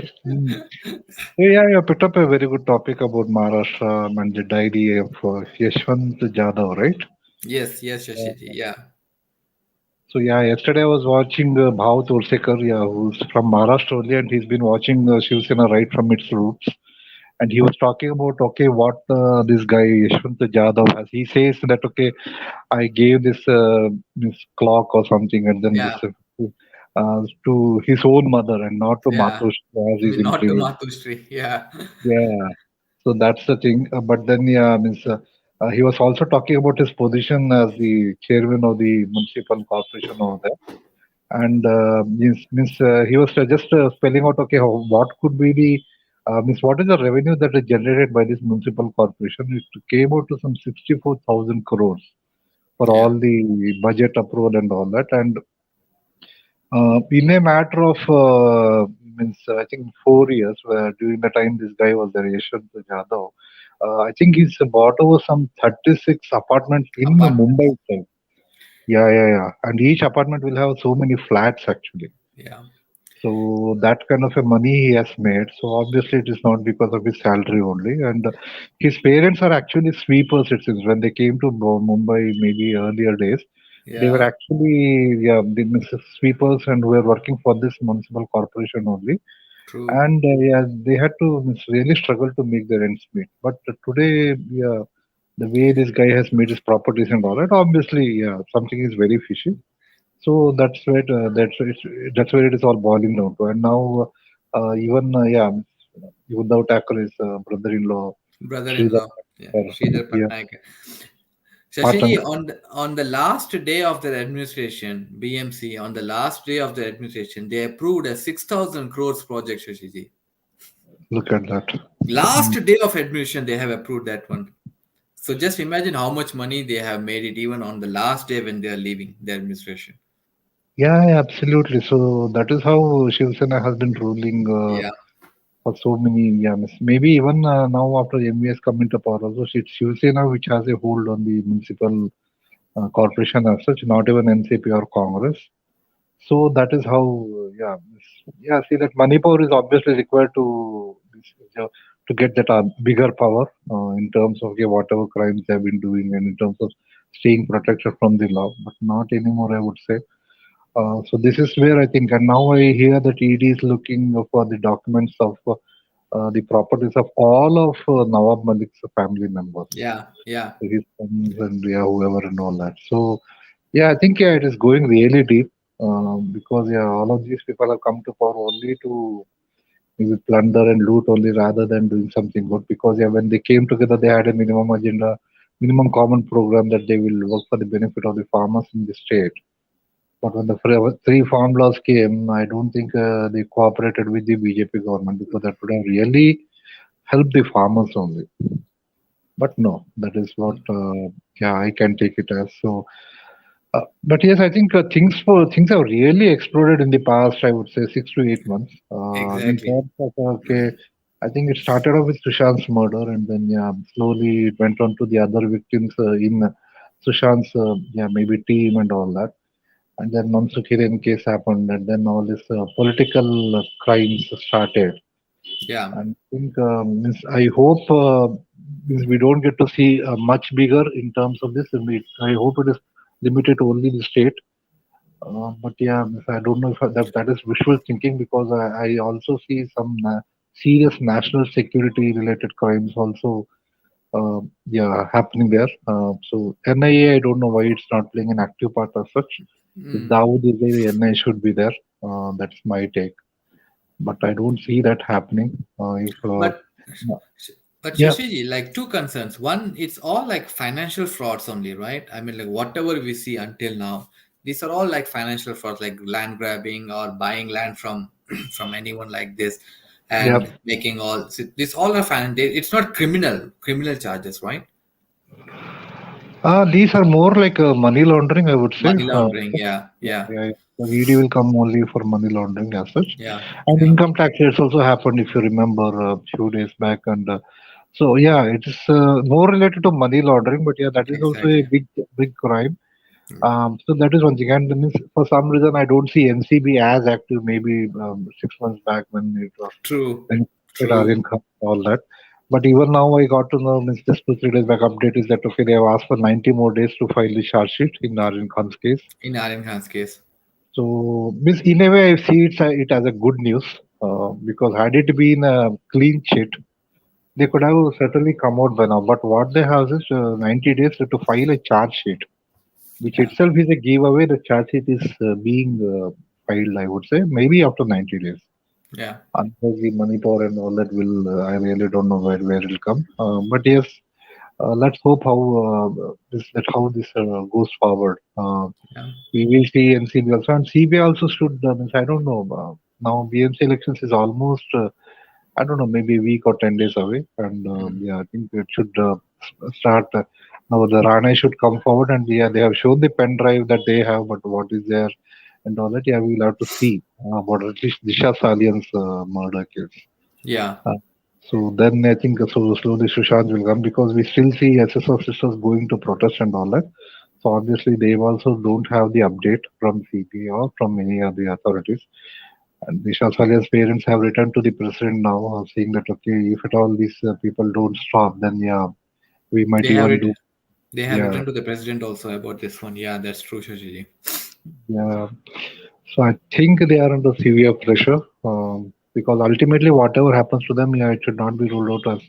Speaker 2: So yeah, you picked up a very good topic about Maharashtra and the diary of Yashwant Jadhav, right?
Speaker 1: Yes, Shashiji. Yeah.
Speaker 2: So yeah, yesterday I was watching Bhav Tolsekar, who's from Maharashtra only, and he's been watching Shiv Sena right from its roots. And he was talking about, what this guy Yashwant Jadhav has. He says that, I gave this clock or something, and then this to his own mother and not to Matushri, as is
Speaker 1: not to
Speaker 2: included.
Speaker 1: Matushri, yeah.
Speaker 2: Yeah. So that's the thing. But then, he was also talking about his position as the chairman of the municipal corporation over there. And he was just spelling out, what could be the what is the revenue that is generated by this municipal corporation? It came out to some 64,000 crores for all the budget approval and all that. And in a matter of I think 4 years, during the time this guy was there, Yashwant Jadhav, I think he's bought over some 36 apartments in Mumbai itself. Yeah. And each apartment will have so many flats actually.
Speaker 1: Yeah.
Speaker 2: So that kind of a money he has made. So obviously it is not because of his salary only. And his parents are actually sweepers. It seems when they came to Mumbai, maybe earlier days, they were
Speaker 1: Yeah.
Speaker 2: actually the Mrs. sweepers and were working for this municipal corporation only.
Speaker 1: True.
Speaker 2: And yeah, they had to really struggle to make their ends meet. But today, yeah, the way this guy has made his properties and all that, obviously, yeah, something is very fishy. So that's where it is all boiling down to. And now, even Uddhav Thackrey's brother-in-law, Sridhar,
Speaker 1: Brother-in-law. Yeah. Sridhar
Speaker 2: yeah,
Speaker 1: Patnaik.
Speaker 2: Patan,
Speaker 1: Shashiji, on the last day of their administration, BMC, on the last day of their administration, they approved a 6,000 crores project, Shashiji.
Speaker 2: look at that.
Speaker 1: Last
Speaker 2: Mm.
Speaker 1: day of administration, they have approved that one. So just imagine how much money they have made it even on the last day when they are leaving their administration.
Speaker 2: Yeah, absolutely. So that is how Shiv Sena has been ruling
Speaker 1: Yeah.
Speaker 2: for so many years. Maybe even now after MVS come into power, also it's Shiv Sena which has a hold on the municipal corporation as such, not even NCP or Congress. So that is how, yeah. See that Manipur is obviously required to get that bigger power in terms of whatever crimes they have been doing and in terms of staying protected from the law, but not anymore, I would say. So this is where I think, and now I hear that ED is looking for the documents of the properties of all of Nawab Malik's family members,
Speaker 1: Yeah. Yeah.
Speaker 2: so his sons and yeah, whoever and all that. So yeah, I think it is going really deep because all of these people have come to power only to maybe plunder and loot only rather than doing something good. Because when they came together, they had a minimum agenda, minimum common program that they will work for the benefit of the farmers in the state. But when the three farm laws came, I don't think they cooperated with the BJP government because that would have really helped the farmers only. But no, that is what I can take it as. So but yes, I think things have really exploded in the past. I would say 6 to 8 months. In
Speaker 1: Exactly.
Speaker 2: terms of I think it started off with Sushant's murder, and then slowly it went on to the other victims in Sushant's maybe team and all that. And then Mansukh Hiren case happened, and then all this political crimes started.
Speaker 1: Yeah.
Speaker 2: And I think I hope means we don't get to see much bigger in terms of this. I hope it is limited to only the state. But yeah, I don't know if that is wishful thinking because I also see some serious national security related crimes also happening there. So NIA, I don't know why it's not playing an active part as such. If
Speaker 1: Mm.
Speaker 2: Dawood is there, NIA should be there. That's my take. But I don't see that happening. If
Speaker 1: But but
Speaker 2: Yeah,
Speaker 1: Shashiji, like two concerns. One, it's all like financial frauds only, right? I mean, like whatever we see until now, these are all like financial frauds, like land grabbing or buying land from from anyone like this,
Speaker 2: yeah.
Speaker 1: and making all this all are it's not criminal charges, right?
Speaker 2: These are more like money laundering, I would say.
Speaker 1: Money laundering, yeah, yeah,
Speaker 2: Yeah, the ED will come only for money laundering as such.
Speaker 1: yeah,
Speaker 2: And
Speaker 1: yeah,
Speaker 2: income tax rates also happened, if you remember, a few days back. And so, yeah, it is more related to money laundering, but yeah, that is also a
Speaker 1: exactly.
Speaker 2: big crime. So that is one thing. And means for some reason, I don't see NCB as active. Maybe 6 months back when it was
Speaker 1: True,
Speaker 2: when
Speaker 1: true.
Speaker 2: Aryan Khan and all that. But even now, I got to know, means just 2 3 days back update is that okay, they have asked for 90 more days to file the charge sheet in Aryan Khan's case.
Speaker 1: In Aryan Khan's case,
Speaker 2: So, means in a way, I see it as a good news because had it been a clean sheet, they could have certainly come out by now. But what they have is 90 days to file a charge sheet, which
Speaker 1: yeah,
Speaker 2: itself is a giveaway. The charge sheet is being filed, I would say, maybe after 90 days.
Speaker 1: yeah,
Speaker 2: Unless the money power and all that will, I really don't know where it'll come. But yes, let's hope how this goes forward.
Speaker 1: yeah.
Speaker 2: We will see NCB also, and CBI also should. Means I don't know. Now BMC elections is almost I don't know, maybe a week or 10 days away, and
Speaker 1: Mm.
Speaker 2: I think it should start. Now the Rana should come forward, and they have shown the pen drive that they have, but what is there and all that, we'll have to see about at least Disha Salian's murder case.
Speaker 1: Yeah,
Speaker 2: Uh, so then I think slowly Sushant will come because we still see SSO sisters going to protest and all that. So obviously they also don't have the update from CBI or from any of the authorities. And Vishal Salia's parents have written to the president now, saying that okay, if at all these people don't stop, then yeah, we might
Speaker 1: They have
Speaker 2: even
Speaker 1: it.
Speaker 2: do.
Speaker 1: They have
Speaker 2: Yeah,
Speaker 1: written to the president also about this one. Yeah, that's true, Shashiji.
Speaker 2: yeah. So I think they are under severe pressure, because ultimately whatever happens to them, yeah, it should not be ruled out as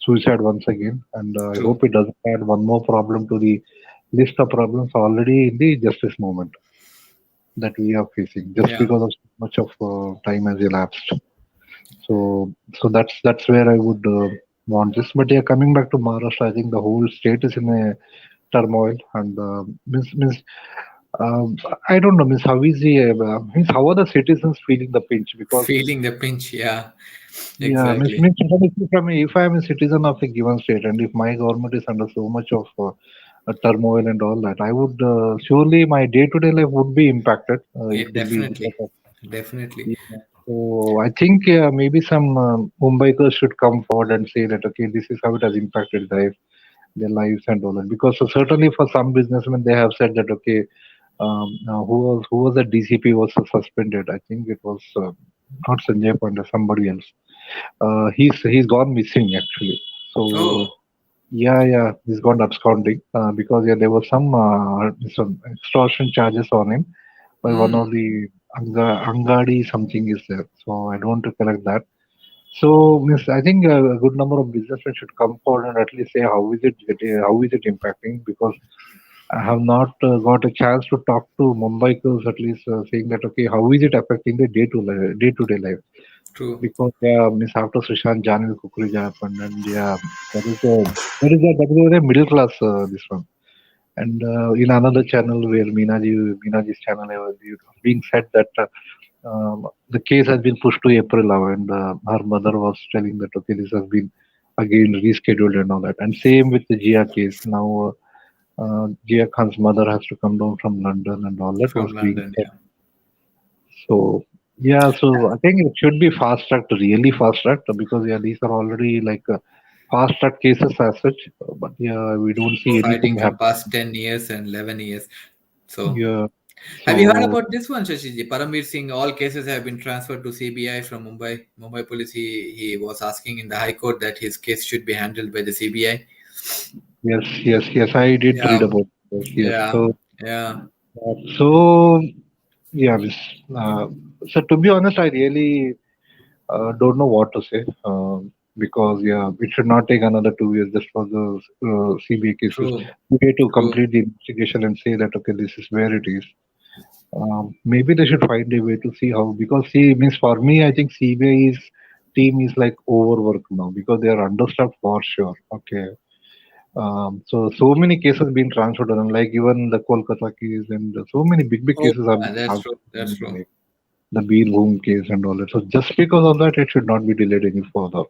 Speaker 2: suicide once again. And I
Speaker 1: True.
Speaker 2: hope it doesn't add one more problem to the list of problems already in the justice movement that we are facing, just
Speaker 1: Yeah.
Speaker 2: because of so much of time has elapsed. So where I would want this. But yeah, coming back to Maharashtra, I think the whole state is in a turmoil, and means um, I don't know, means how is the means how are the citizens feeling the pinch? Because
Speaker 1: Feeling the pinch. Yeah.
Speaker 2: yeah,
Speaker 1: Exactly.
Speaker 2: if I am a citizen of a given state, and if my government is under so much of turmoil and all that, I would surely my day-to-day life would be impacted.
Speaker 1: Yeah,
Speaker 2: It will be because
Speaker 1: definitely.
Speaker 2: of.
Speaker 1: Definitely.
Speaker 2: Yeah. So I think maybe some Mumbaikars should come forward and say that okay, this is how it has impacted their lives and all that. Because certainly for some businessmen, they have said that okay, who was the DCP was suspended. I think it was not Sanjay Pandey, somebody else. He's gone missing actually. So
Speaker 1: Oh,
Speaker 2: yeah, he's gone absconding because yeah, there was some extortion charges on him by one
Speaker 1: mm,
Speaker 2: of the Angadi something is there. So I don't recollect that. So miss, I think a good number of businessmen should come forward and at least say how is it impacting, because I have not got a chance to talk to Mumbaikars at least saying that okay, how is it affecting the day to day life?
Speaker 1: true.
Speaker 2: Because yeah, miss after Sushant Janvi Kukurija happened, and yeah, that is a middle class this one. And in another channel where Meenaji's channel, it was being said that the case has been pushed to April now, and her mother was telling that okay, this has been again rescheduled and all that. And same with the Jia case. Now Jia Khan's mother has to come down from London, and all that was
Speaker 1: From
Speaker 2: being
Speaker 1: London.
Speaker 2: said.
Speaker 1: Yeah.
Speaker 2: So yeah, so I think it should be fast tracked, really fast tracked, because yeah, these are already like fast track cases as such. But yeah, we don't see anything
Speaker 1: Fighting from
Speaker 2: happen.
Speaker 1: past 10 years and 11 years. So,
Speaker 2: Yeah.
Speaker 1: have you heard
Speaker 2: So
Speaker 1: about this one, Shashiji? Parambir Singh, all cases have been transferred to CBI from Mumbai. Mumbai police, he was asking in the High Court that his case should be handled by the CBI.
Speaker 2: yes, I did read
Speaker 1: Yeah.
Speaker 2: about this. Yes.
Speaker 1: Yeah. Yeah.
Speaker 2: So yeah, so to be honest, I really don't know what to say, because yeah, it should not take another 2 years just for the CBI cases.
Speaker 1: True.
Speaker 2: We get to
Speaker 1: True.
Speaker 2: complete the investigation and say that okay, this is where it is. Maybe they should find a way to see how, because see means for me, I think CBI's team is like overworked now because they are understaffed for sure. Okay. So many cases being transferred to them, like even the Kolkata case and so many big
Speaker 1: Oh,
Speaker 2: cases have
Speaker 1: yeah,
Speaker 2: been
Speaker 1: that's true.
Speaker 2: transferred to
Speaker 1: That's
Speaker 2: them,
Speaker 1: true.
Speaker 2: like the Beerbohm case and all that. So just because of that, it should not be delayed any further.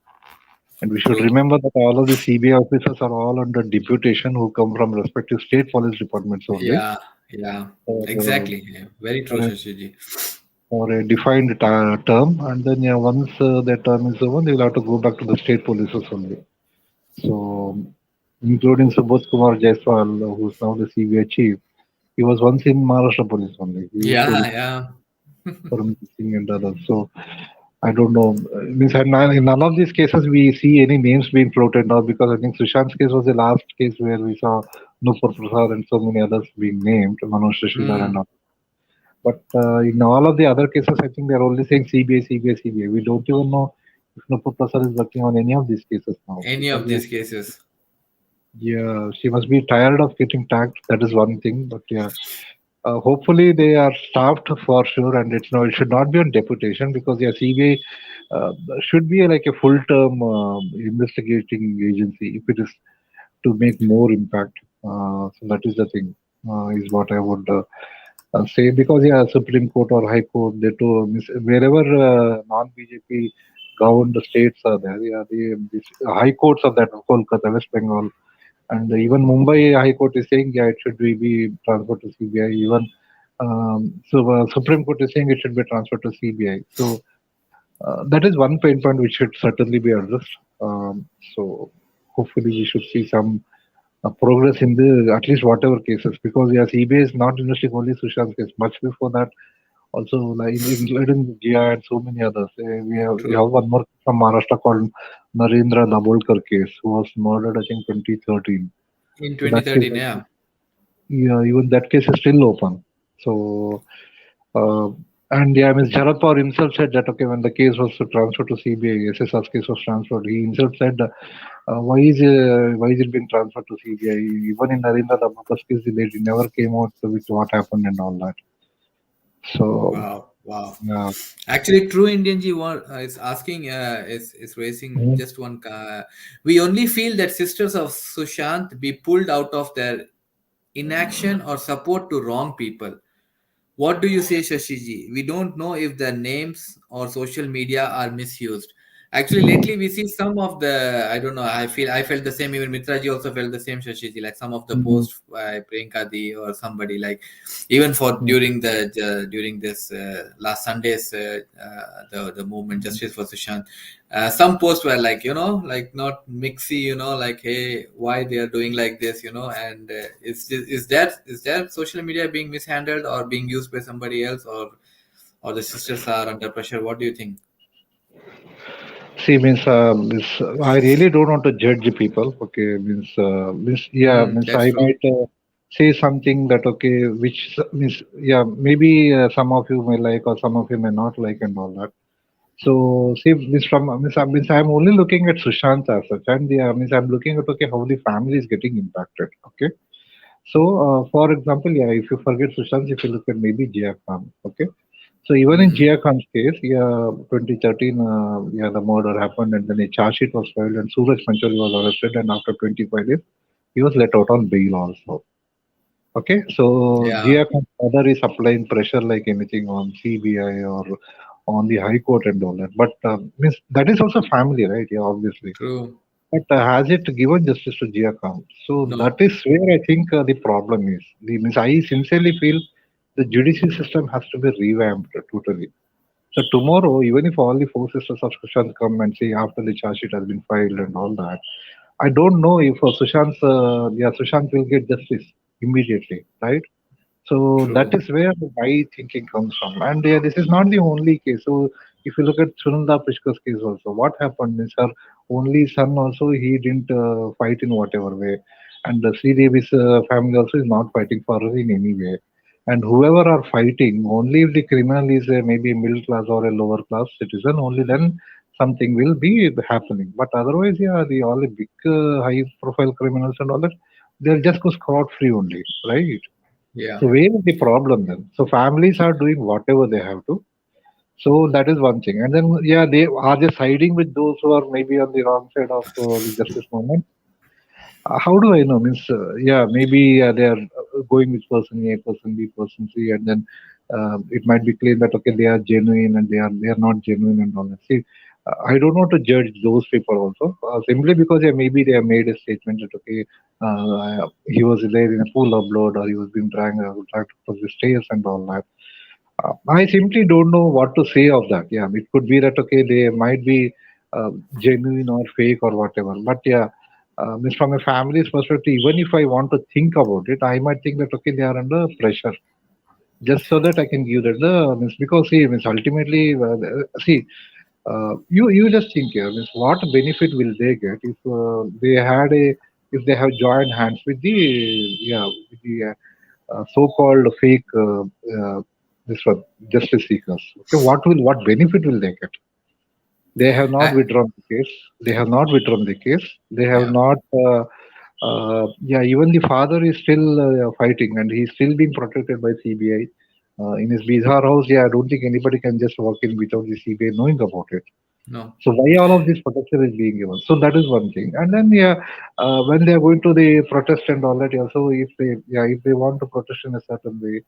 Speaker 2: And we should
Speaker 1: True.
Speaker 2: remember that all of the CBI officers are all under deputation who come from respective state police departments only
Speaker 1: Yeah. Yeah.
Speaker 2: for,
Speaker 1: Exactly. Yeah. Very true,
Speaker 2: for, a,
Speaker 1: Shashiji.
Speaker 2: for a defined term. And then yeah, once that term is over, they will have to go back to the state polices only. So, including Subodh Kumar Jaiswal, who's now the CBI chief, he was once in Maharashtra police only. He used to
Speaker 1: Yeah.
Speaker 2: report
Speaker 1: Yeah.
Speaker 2: for Singh and others. So I don't know. Means in none of these cases we see any names being floated now, because I think Sushant's case was the last case where we saw Nupur Prasad and so many others being named, Manoj Shashidhar and
Speaker 1: Mm.
Speaker 2: all. But in all of the other cases, I think they're only saying CBI. We don't even know if Nupur Prasad is working on any of these cases now,
Speaker 1: Any
Speaker 2: because
Speaker 1: of these cases.
Speaker 2: yeah, she must be tired of getting tagged. That is one thing. But yeah, hopefully they are staffed for sure, and it should not be on deputation, because yeah, CBI should be like a full-term investigating agency if it is to make more impact. So that is the thing, is what I would say, because yeah, Supreme Court or High Court, they too wherever non-BJP governed states are there, yeah, the high courts of that Kolkata, West Bengal, and even Mumbai High Court is saying, yeah, it should be transferred to CBI. Even Supreme Court is saying it should be transferred to CBI. So that is one pain point which should certainly be addressed. So hopefully we should see some progress in the at least whatever cases, because yeah, CBI is not investigating only Sushant's case. Much before that, also like including Gia and so many others. We have
Speaker 1: True.
Speaker 2: one more from Maharashtra called Narendra Dabolkar case, who was murdered I think 2013.
Speaker 1: In
Speaker 2: So that case,
Speaker 1: 2013, yeah.
Speaker 2: yeah, even that case is still open. So uh, and yeah, I mean Sharad Pawar himself said that okay, when the case was transferred to CBI, SSR's case was transferred. He himself said, why is it being transferred to CBI? Even in Narendra Dabolkar's case, they never came out with what happened and all that. So
Speaker 1: Wow, wow.
Speaker 2: yeah.
Speaker 1: Actually, True Indian Ji is asking, is raising
Speaker 2: Mhm.
Speaker 1: just one. We only feel that sisters of Sushant be pulled out of their inaction or support to wrong people. What do you say, Shashiji? We don't know if their names or social media are misused. Actually, lately we see some of the, I don't know, I felt the same. Even Mitraji also felt the same, Shashiji. Like some of the
Speaker 2: Mhm.
Speaker 1: posts by Priyanka Di or somebody, like even for
Speaker 2: Mhm.
Speaker 1: during this last Sunday's the movement Justice for Sushant, some posts were like, like not mixy, like, hey, why they are doing like this, and is that social media being mishandled or being used by somebody else, or the sisters are under pressure? What do you think?
Speaker 2: See, I really don't want to judge the people. Okay, yeah,
Speaker 1: That's
Speaker 2: I
Speaker 1: true.
Speaker 2: might say something that okay, which means yeah, maybe some of you may like or some of you may not like and all that. So, see, I'm only looking at Sushant as such, and yeah, I'm looking at okay how the family is getting impacted. Okay, so for example, yeah, if you forget Sushant, if you look at maybe Jia Khan, okay. So even in
Speaker 1: Mm-hmm.
Speaker 2: Jia Khan's case, yeah, 2013, yeah, the murder happened, and then a charge sheet was filed, and Suraj Panchali was arrested, and after 25 days, he was let out on bail also. Okay, so
Speaker 1: Yeah.
Speaker 2: Jia Khan's father is applying pressure like anything on CBI or on the High Court and all that. But means that is also family, right? Yeah, obviously.
Speaker 1: True.
Speaker 2: But has it given justice to Jia Khan? So that
Speaker 1: No.
Speaker 2: is where I think the problem is. I sincerely feel the judicial system has to be revamped totally. So tomorrow, even if all the four sisters of Sushant come and say after the charge sheet has been filed and all that, I don't know if Sushant will get justice immediately, right? So that
Speaker 1: True.
Speaker 2: is where my thinking comes from. And this is not the only case. So if you look at Sunanda Prishka's case also, what happened is her only son also, he didn't fight in whatever way. And the Sridevi's family also is not fighting for her in any way. And whoever are fighting, only if the criminal is maybe a middle class or a lower class citizen, only then something will be happening. But otherwise, yeah, the all the big high profile criminals and all that, they'll just go scot free only, right?
Speaker 1: Yeah.
Speaker 2: So where is the problem then? So families are doing whatever they have to. So that is one thing. And then yeah, they are just siding with those who are maybe on the wrong side of the justice movement. How do I know? Yeah, maybe they are going with person A, person B, person C, and then it might be claimed that okay, they are genuine and they are not genuine and all that. See, I don't want to judge those people also simply because yeah, maybe they have made a statement that okay, he was there in a pool of blood or he was being dragged across the stairs and all that. I simply don't know what to say of that. Yeah, it could be that okay, they might be genuine or fake or whatever. But yeah, means from a family's perspective, even if I want to think about it, I might think that okay, they are under pressure just so that I can give that the means because see, means ultimately see. You just think here, means what benefit will they get if if they have joined hands with the so-called fake this one justice seekers. Okay, what benefit will they get? They have not
Speaker 1: I,
Speaker 2: withdrawn the case. They have not withdrawn the case. They have
Speaker 1: yeah.
Speaker 2: not. Yeah, even the father is still fighting, and he's still being protected by CBI. In his Bihar house, yeah, I don't think anybody can just walk in without the CBI knowing about it.
Speaker 1: No.
Speaker 2: So why all of this protection is being given? So that is one thing. And then yeah, when they are going to the protest and all that, also if they want to protest in a certain way,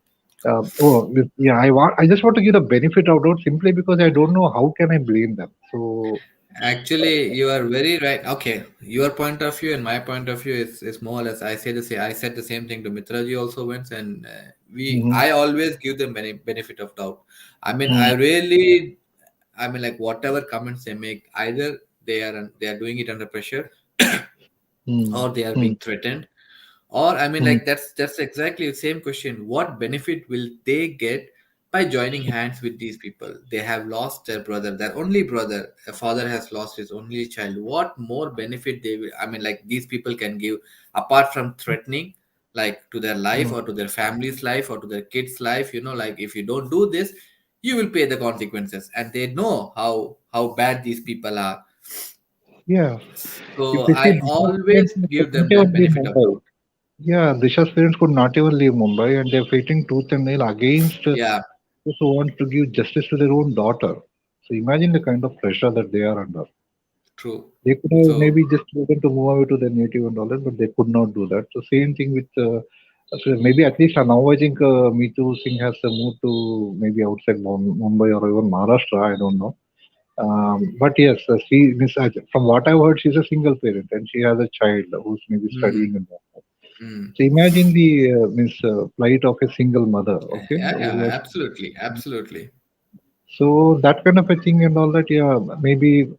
Speaker 2: yeah, I just want to give the benefit of doubt simply because I don't know how can I blame them. So
Speaker 1: Actually, you are very right. Okay, your point of view and my point of view is more or less. I said the same thing to Mitraji also once, and
Speaker 2: mhm,
Speaker 1: I always give them benefit of doubt. I mean,
Speaker 2: mhm,
Speaker 1: I mean, like whatever comments they make, either they are doing it under pressure,
Speaker 2: mhm,
Speaker 1: or they are
Speaker 2: mhm,
Speaker 1: being threatened, Or I mean,
Speaker 2: Hmm.
Speaker 1: like that's exactly the same question. What benefit will they get by joining hands with these people? They have lost their brother, their only brother. A father has lost his only child. What more benefit they will? I mean, like these people can give apart from threatening, like to their life
Speaker 2: Hmm.
Speaker 1: or to their family's life or to their kids' life. Like if you don't do this, you will pay the consequences, and they know how bad these people are.
Speaker 2: Yeah. If
Speaker 1: So
Speaker 2: you see,
Speaker 1: I
Speaker 2: Disha's
Speaker 1: always
Speaker 2: parents
Speaker 1: give
Speaker 2: could not
Speaker 1: them that
Speaker 2: even leave
Speaker 1: benefit of
Speaker 2: Mumbai.
Speaker 1: doubt.
Speaker 2: Yeah, Disha's parents could not even leave Mumbai, and they're fighting tooth and nail against
Speaker 1: Yeah,
Speaker 2: those who want to give justice to their own daughter. So imagine the kind of pressure that they are under.
Speaker 1: true.
Speaker 2: They could have
Speaker 1: So.
Speaker 2: maybe just chosen to move away to their native and all that, but they could not do that. So same thing with so maybe at least now I think Me Too Singh has moved to maybe outside Mumbai or even Maharashtra. I don't know. But yes, she Miss from what I've heard, she's a single parent and she has a child who's maybe studying
Speaker 1: Mm,
Speaker 2: and all.
Speaker 1: mm.
Speaker 2: So imagine the plight of a single mother. Okay,
Speaker 1: Yeah,
Speaker 2: who
Speaker 1: yeah,
Speaker 2: was
Speaker 1: absolutely, absolutely.
Speaker 2: so that kind of a thing and all that. Yeah, maybe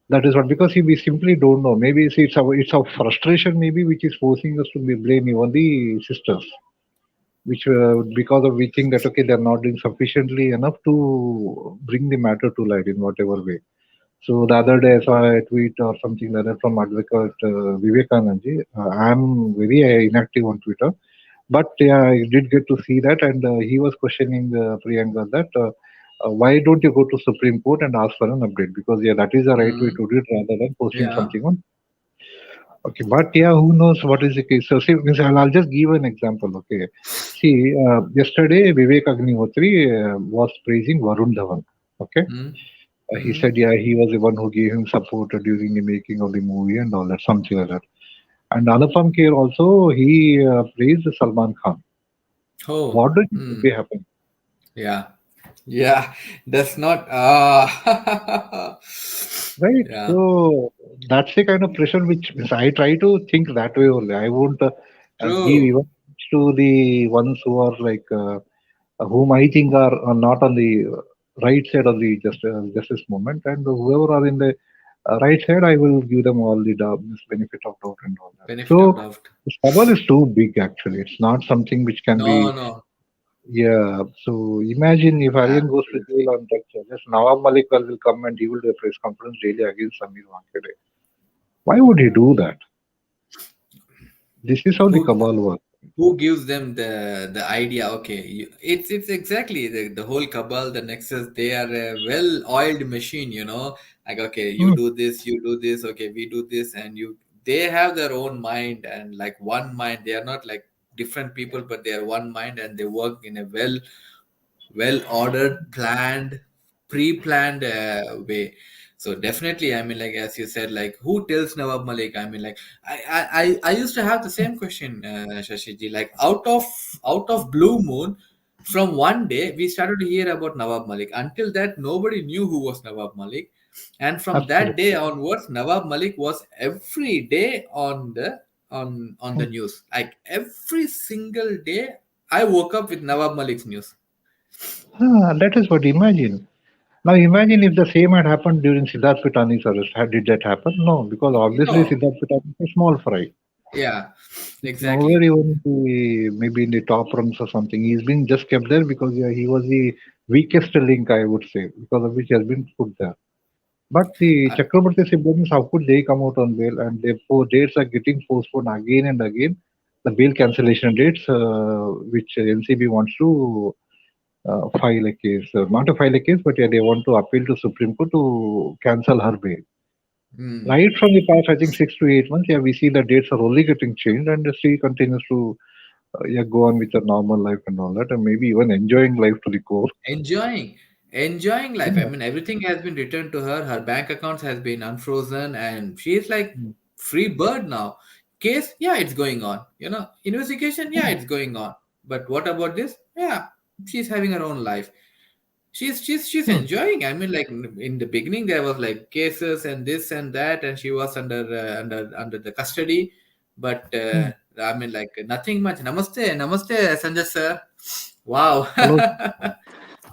Speaker 2: that is what because see, we simply don't know. Maybe see, it's our frustration maybe which is forcing us to be blame even the sisters, which because of we think that okay they're not doing sufficiently enough to bring the matter to light in whatever way. So the other day I saw a tweet or something like that from Advocate Vivekanand. I'm very inactive on Twitter, but yeah, I did get to see that, and he was questioning Priyanka that why don't you go to Supreme Court and ask for an update? Because yeah, that is the right way
Speaker 1: Mm,
Speaker 2: to do it rather than posting
Speaker 1: yeah.
Speaker 2: something on. Okay, but yeah, who knows what is the case? So see, means I'll just give an example. Okay, see, yesterday Vivek Agnihotri was praising Varun Dhawan. Okay,
Speaker 1: Mm,
Speaker 2: he
Speaker 1: mm.
Speaker 2: said yeah, he was the one who gave him support during the making of the movie and all that, something like that. And Anupam Kher also he praised Salman Khan.
Speaker 1: Oh,
Speaker 2: What do you think
Speaker 1: mm,
Speaker 2: will happen?
Speaker 1: yeah, yeah. That's not.
Speaker 2: Right.
Speaker 1: Yeah,
Speaker 2: So that's the kind of pressure which means I try to think that way only. I won't give
Speaker 1: true.
Speaker 2: even to the ones who are like whom I think are not on the right side of the justice movement, and whoever are in the right side, I will give them all the this benefit of doubt and all that.
Speaker 1: Benefit of
Speaker 2: So
Speaker 1: doubt.
Speaker 2: this cabal is too big actually. It's not something which can
Speaker 1: No,
Speaker 2: be.
Speaker 1: no,
Speaker 2: Yeah, so imagine if Aryan goes to
Speaker 1: absolutely.
Speaker 2: jail on that charges, Nawab Malik will come and he will do a press conference daily against Samir Wankade. Why would he do that? This is how the
Speaker 1: Who
Speaker 2: cabal works.
Speaker 1: who gives them the idea? Okay, it's exactly the whole cabal, the nexus. They are a well-oiled machine. Like okay, you
Speaker 2: Hmm.
Speaker 1: do this, you do this. Okay, we do this, and you. They have their own mind and like one mind. They are not like different people, but they are one mind, and they work in a well ordered, planned, pre-planned way. So definitely, I mean, like as you said, like who tells Nawab Malik? I mean, like I used to have the same question, Shashiji. Like out of blue moon, from one day we started to hear about Nawab Malik. Until that, nobody knew who was Nawab Malik, and from that day
Speaker 2: Absolutely.
Speaker 1: onwards, Nawab Malik was every day on
Speaker 2: Hmm.
Speaker 1: the news. Like every single day, I woke up with Nawab Malik's news.
Speaker 2: That is what imagine. Now imagine if the same had happened during Siddharth Pitani's arrest. Did that happen? No, because obviously
Speaker 1: No,
Speaker 2: Siddharth Pitani is a small fry.
Speaker 1: yeah,
Speaker 2: It's nowhere
Speaker 1: exactly.
Speaker 2: even maybe in the top rungs or something. He's been just kept there because yeah, he was the weakest link, I would say, because of which he has been put there. But the
Speaker 1: I,
Speaker 2: Chakraborty siblings, how could they come out on bail? And therefore, dates are getting postponed again and again. The bail cancellation dates, which NCB wants to file a case, not to file a case, but yeah, they want to appeal to Supreme Court to cancel her bail.
Speaker 1: mm,
Speaker 2: Right from the past, I think 6 to 8 months, yeah, we see the dates are only getting changed, and she continues to yeah go on with her normal life and all that, and maybe even enjoying life to the core.
Speaker 1: enjoying, enjoying life. I
Speaker 2: Yeah.
Speaker 1: mean, everything has been returned to her. Her bank accounts has been unfrozen, and she is like
Speaker 2: Mm.
Speaker 1: free bird now. Case, yeah, it's going on. Investigation, yeah,
Speaker 2: Yeah.
Speaker 1: it's going on. But what about this? Yeah, she's having her own life. She's
Speaker 2: Hmm.
Speaker 1: enjoying. I mean, like in the beginning, there was like cases and this and that, and she was under the custody. But
Speaker 2: Hmm.
Speaker 1: I mean, like nothing much. Namaste, namaste, Sanjay sir. Wow,
Speaker 2: Hello.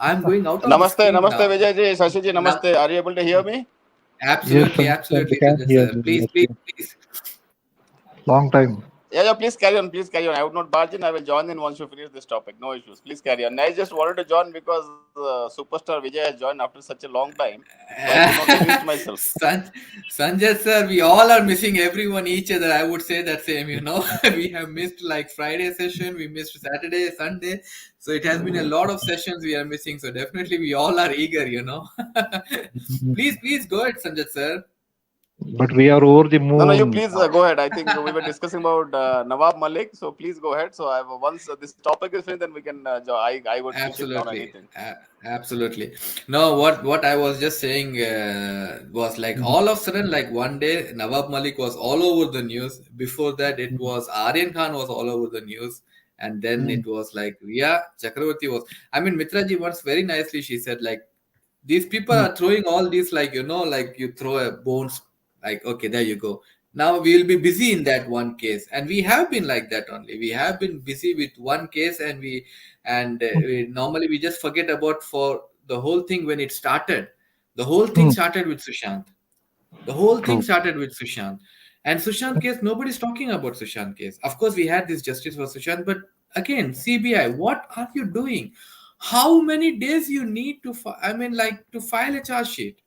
Speaker 1: I'm going out of the
Speaker 3: Namaste,
Speaker 1: screen
Speaker 3: namaste,
Speaker 1: now.
Speaker 3: Vijay ji, Shashi ji,
Speaker 1: Nam-
Speaker 3: namaste. Are you able to hear me?
Speaker 2: Yes,
Speaker 1: Absolutely,
Speaker 2: Sanjay, sir, we
Speaker 1: absolutely,
Speaker 2: can
Speaker 1: Sanjay
Speaker 2: hear
Speaker 1: sir.
Speaker 2: you.
Speaker 1: Please,
Speaker 2: Yes,
Speaker 1: please,
Speaker 2: yes.
Speaker 1: please.
Speaker 2: Long time.
Speaker 3: Yeah, please carry on. Please carry on. I would not barge in. I will join in once you finish this topic. No issues. Please carry on. I just wanted to join because Superstar Vijay has joined after such a long time. So I could not unmute myself.
Speaker 1: Sanjay sir, we all are missing everyone, each other. I would say that same, we have missed like Friday session, we missed Saturday, Sunday. So it has been a lot of sessions we are missing. So definitely we all are eager, Please go ahead, Sanjay sir.
Speaker 2: But we are over the
Speaker 3: No, you
Speaker 2: moon.
Speaker 3: please go ahead. I think we were discussing about Nawab Malik. So please go ahead. So once this topic is finished, then we can. I would pitch in on
Speaker 1: Absolutely.
Speaker 3: anything.
Speaker 1: Absolutely. No, what I was just saying was like all of a sudden, like one day, Nawab Malik was all over the news. Before that, it was Aryan Khan was all over the news. And then it was like Riya Chakravarti was. I mean, Mitraji once very nicely, she said, like, these people are throwing all these, like, like you throw a bones, like, okay, there you go. Now we will be busy in that one case. And we have been like that only. We have been busy with one case normally we just forget about for the whole thing when it started. The whole thing started with Sushant. The whole thing started with Sushant. And Sushant case, nobody's talking about Sushant case. Of course, we had this justice for Sushant, but again, CBI, what are you doing? How many days you need to, to file a charge sheet?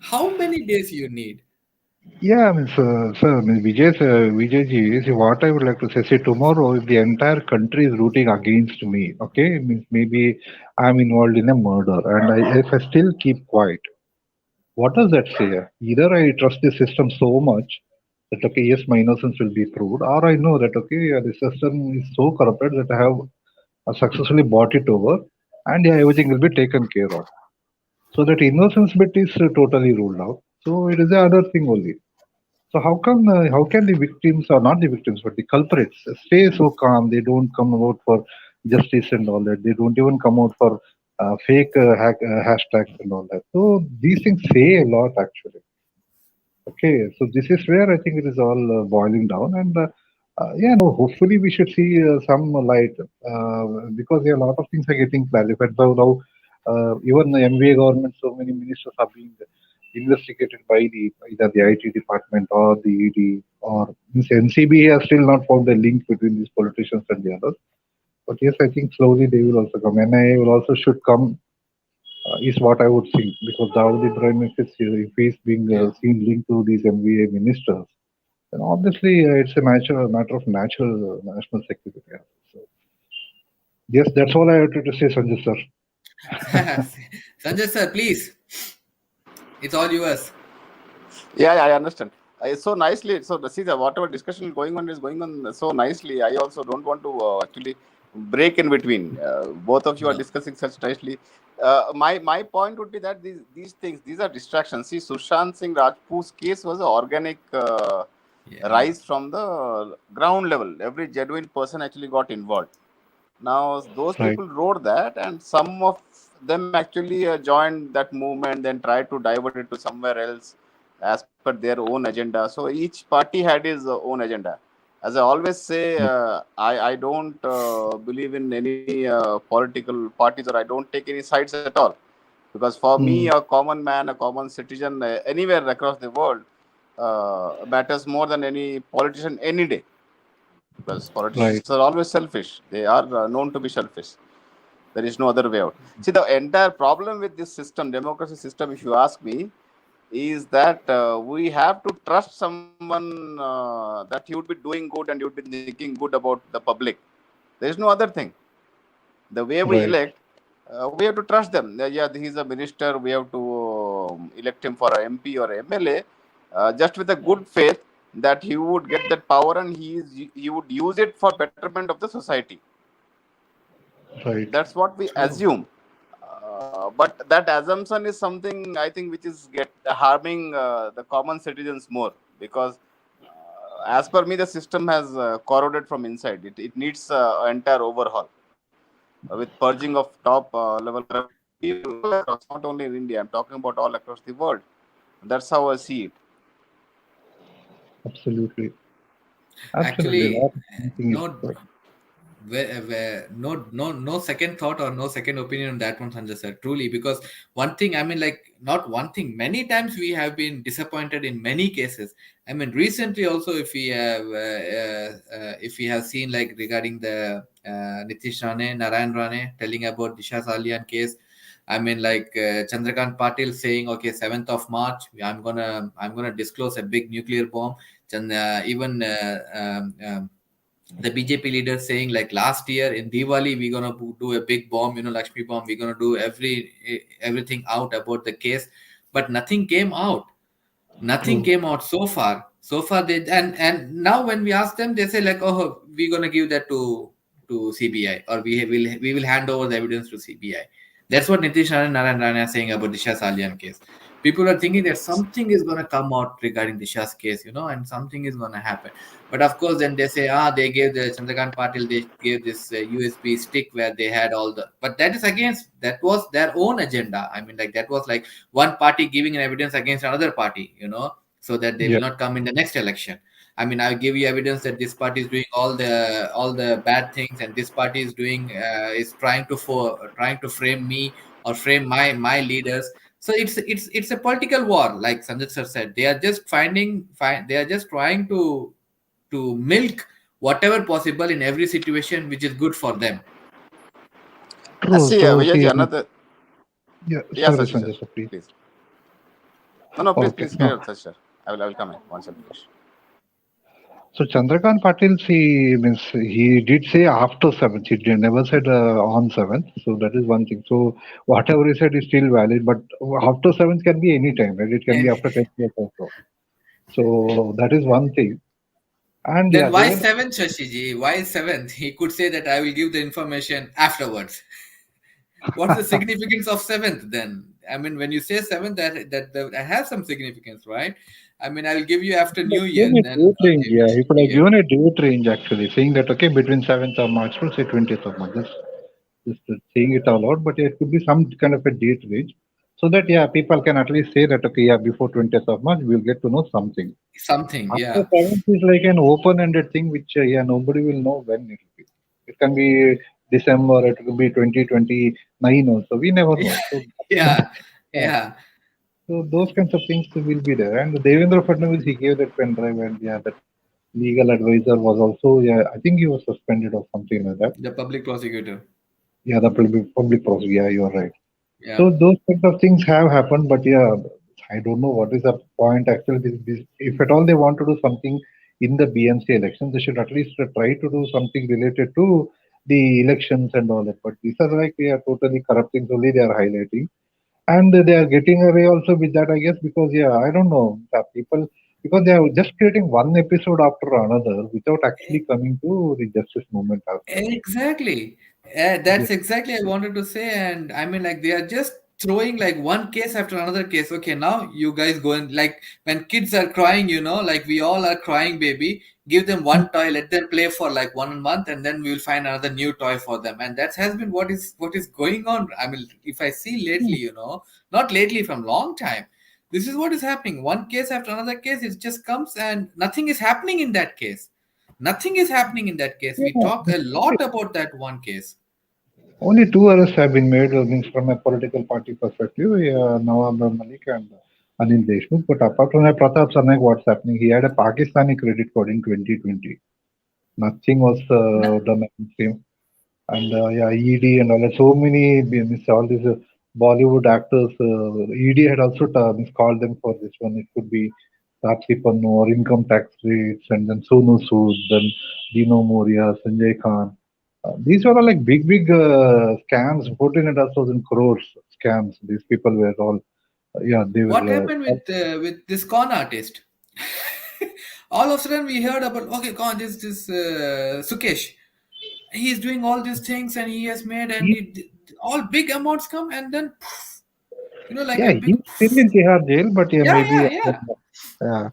Speaker 1: How many days you need?
Speaker 2: Yeah, I mean, sir, I mean, Vijayji, see, what I would like to say, see, tomorrow, if the entire country is rooting against me, okay, means maybe I'm involved in a murder, and if I still keep quiet, what does that say? Either I trust the system so much that, okay, yes, my innocence will be proved, or I know that, okay, the system is so corrupted that I have successfully bought it over, and yeah, everything will be taken care of. So that innocence bit is totally ruled out. So it is the other thing only. So how can the victims, or not the victims, but the culprits, stay so calm? They don't come out for justice and all that. They don't even come out for fake hashtags and all that. So these things say a lot actually. Okay, so this is where I think it is all boiling down, and yeah, no, hopefully we should see some light because yeah, a lot of things are getting clarified. So now, even the MVA government, so many ministers are being investigated by either the IT department or the ED, or means NCB has still not found a link between these politicians and the others. But yes, I think slowly they will also come. NIA will also should come is what I would think, because Dawood Ibrahim, if he's being
Speaker 1: Yeah.
Speaker 2: seen linked to these MVA ministers, then obviously it's a matter of natural national security. So, yes, that's all I wanted to say, Sanjay sir.
Speaker 1: Sanjay sir, please. It's all yours.
Speaker 3: Yeah, I understand. So nicely. So see, the whatever discussion going on is going on so nicely. I also don't want to actually break in between. Both of you are discussing such nicely. My point would be that these things, these are distractions. See, Sushant Singh Rajput's case was an organic rise from the ground level. Every genuine person actually got involved. Now, those
Speaker 2: Right,
Speaker 3: people wrote that, and some of them actually joined that movement, then tried to divert it to somewhere else as per their own agenda. So each party had his own agenda. As I always say, I don't believe in any political parties, or I don't take any sides at all. Because for me, a common man, a common citizen, anywhere across the world, matters more than any politician any day, because
Speaker 2: right,
Speaker 3: politicians are always selfish. They are known to be selfish. There is no other way out. See, the entire problem with this system, democracy system, if you ask me, is that we have to trust someone that he would be doing good and he would be thinking good about the public. There is no other thing. The way we
Speaker 2: right,
Speaker 3: elect, we have to trust them. Yeah, he is a minister. We have to elect him for an MP or MLA, just with a good faith that he would get that power and he would use it for betterment of the society.
Speaker 2: right.
Speaker 3: That's what we assume. But that assumption is something I think which is harming the common citizens more, because as per me the system has corroded from inside. It needs an entire overhaul with purging of top level corruption all across, not only in India. I'm talking about all across the world. That's how I see it.
Speaker 2: Absolutely. Absolutely.
Speaker 1: Actually,
Speaker 2: That thing is
Speaker 1: no, no second thought or no second opinion on that one, Sanjay sir. Truly, because one thing, I mean, like not one thing. Many times we have been disappointed in many cases. I mean, recently also, if we have seen like regarding the Nitish Rane, Narayan Rane telling about Disha Salian case. I mean, like Chandrakant Patil saying, okay, 7th of March, I'm gonna disclose a big nuclear bomb. Even the BJP leader saying like last year in Diwali we're gonna do a big bomb, Lakshmi bomb. We're gonna do everything out about the case, but nothing came out. Nothing
Speaker 2: True.
Speaker 1: came out so far. So far they and now when we ask them, they say like, oh, we're gonna give that to CBI, or we will hand over the evidence to CBI. That's what Nitish Narayan Rana is saying about Disha Salian case. People are thinking that something is gonna come out regarding Disha's case, and something is gonna happen. But of course, then they say, they gave the Chandrakant Patil, they gave this USB stick where they had all the. But that was their own agenda. I mean, like that was like one party giving an evidence against another party, so that they will
Speaker 2: Yeah.
Speaker 1: not come in the next election. I mean, I'll give you evidence that this party is doing all the bad things, and this party is trying to frame me or frame my leaders. So it's a political war, like Sanjay sir said. They are just they are just trying to milk whatever possible in every situation which is good for them.
Speaker 2: True.
Speaker 3: See,
Speaker 2: So
Speaker 3: Vijay,
Speaker 2: see,
Speaker 3: another.
Speaker 2: yeah.
Speaker 3: Yeah,
Speaker 2: Sorry,
Speaker 3: Sashi, sir.
Speaker 2: Sanjay, sir, please.
Speaker 3: Please. No,
Speaker 2: Okay.
Speaker 3: please carry
Speaker 2: No.
Speaker 3: on, Sashi, sir. I will come in once I finish.
Speaker 2: So Chandrakant Patil, he did say after 7th. He never said on 7th. So that is one thing. So whatever he said is still valid. But after 7th can be any time, right? It can be
Speaker 1: And
Speaker 2: after 10 years also. So that is one thing. And yeah,
Speaker 1: then
Speaker 2: they
Speaker 1: why
Speaker 2: were
Speaker 1: seventh, Shashiji? Why seventh? He could say that I will give the information afterwards. What's the significance of seventh then? I mean, when you say seventh, that has some significance, right? I mean, I will give you after New Year.
Speaker 2: given a
Speaker 1: Then
Speaker 2: date range.
Speaker 1: okay,
Speaker 2: Yeah, he could have
Speaker 1: yeah,
Speaker 2: given a date range actually, saying that okay, between 7th of March to say 20th of March. Just saying it all out, but it could be some kind of a date range, so that yeah, people can at least say that okay, yeah, before 20th of March, we'll get to know something.
Speaker 1: something,
Speaker 2: After
Speaker 1: yeah.
Speaker 2: 7th is like an open-ended thing, which yeah, nobody will know when it will be. It can be December, it could be 2029 also. We never know. So,
Speaker 1: Yeah,
Speaker 2: yeah,
Speaker 1: yeah.
Speaker 2: so those kinds of things will be there. And Devendra Fadnavis, he gave that pen drive, and yeah, that legal advisor was also, yeah, I think he was suspended or something like that.
Speaker 1: The public prosecutor.
Speaker 2: Yeah, the public process. Yeah, you are right.
Speaker 1: Yeah.
Speaker 2: So those kinds of things have happened, but yeah, I don't know what is the point actually. If at all they want to do something in the BMC elections, they should at least try to do something related to the elections and all that. But these are like they are totally corrupt things only they are highlighting, and they are getting away also with that, I guess, because yeah, I don't know the people because they are just creating one episode after another without actually coming to the justice movement as well.
Speaker 1: Exactly.
Speaker 2: Yeah.
Speaker 1: That's exactly I wanted to say. And I mean, like, they are just throwing like one case after another case. Okay, now you guys go and like when kids are crying, like we all are crying, baby. Give them one toy, let them play for like 1 month, and then we will find another new toy for them. And that has been what is going on. I mean, if I see lately, not lately from long time. This is what is happening. One case after another case, it just comes and nothing is happening in that case. Nothing is happening in that case. We talk a lot about that one case.
Speaker 2: Only two arrests have been made, means from a political party perspective, Nawab Malik and Anil Deshmukh. But apart from that, Pratap Sarnaik, what's happening? He had a Pakistani credit card in 2020. Nothing was
Speaker 1: No-
Speaker 2: done against him. And yeah, ED and all that. So many, means all these Bollywood actors, ED had also means called them for this one. It could be Taapsee Pannu or income tax rates, and then Sonu Sood, then Dino Moria, Sanjay Khan. These were all like big scams, 14,500 crores scams. These people were all, yeah, they
Speaker 1: What
Speaker 2: were.
Speaker 1: happened with this con artist? All of a sudden we heard about, okay, con this Sukesh. He's doing all these things and he has made, and all big amounts come, and then like
Speaker 2: Yeah,
Speaker 1: a
Speaker 2: he's
Speaker 1: big.
Speaker 2: still in Tihar jail, but yeah,
Speaker 1: Yeah,
Speaker 2: maybe.
Speaker 1: yeah, yeah.
Speaker 2: Yeah,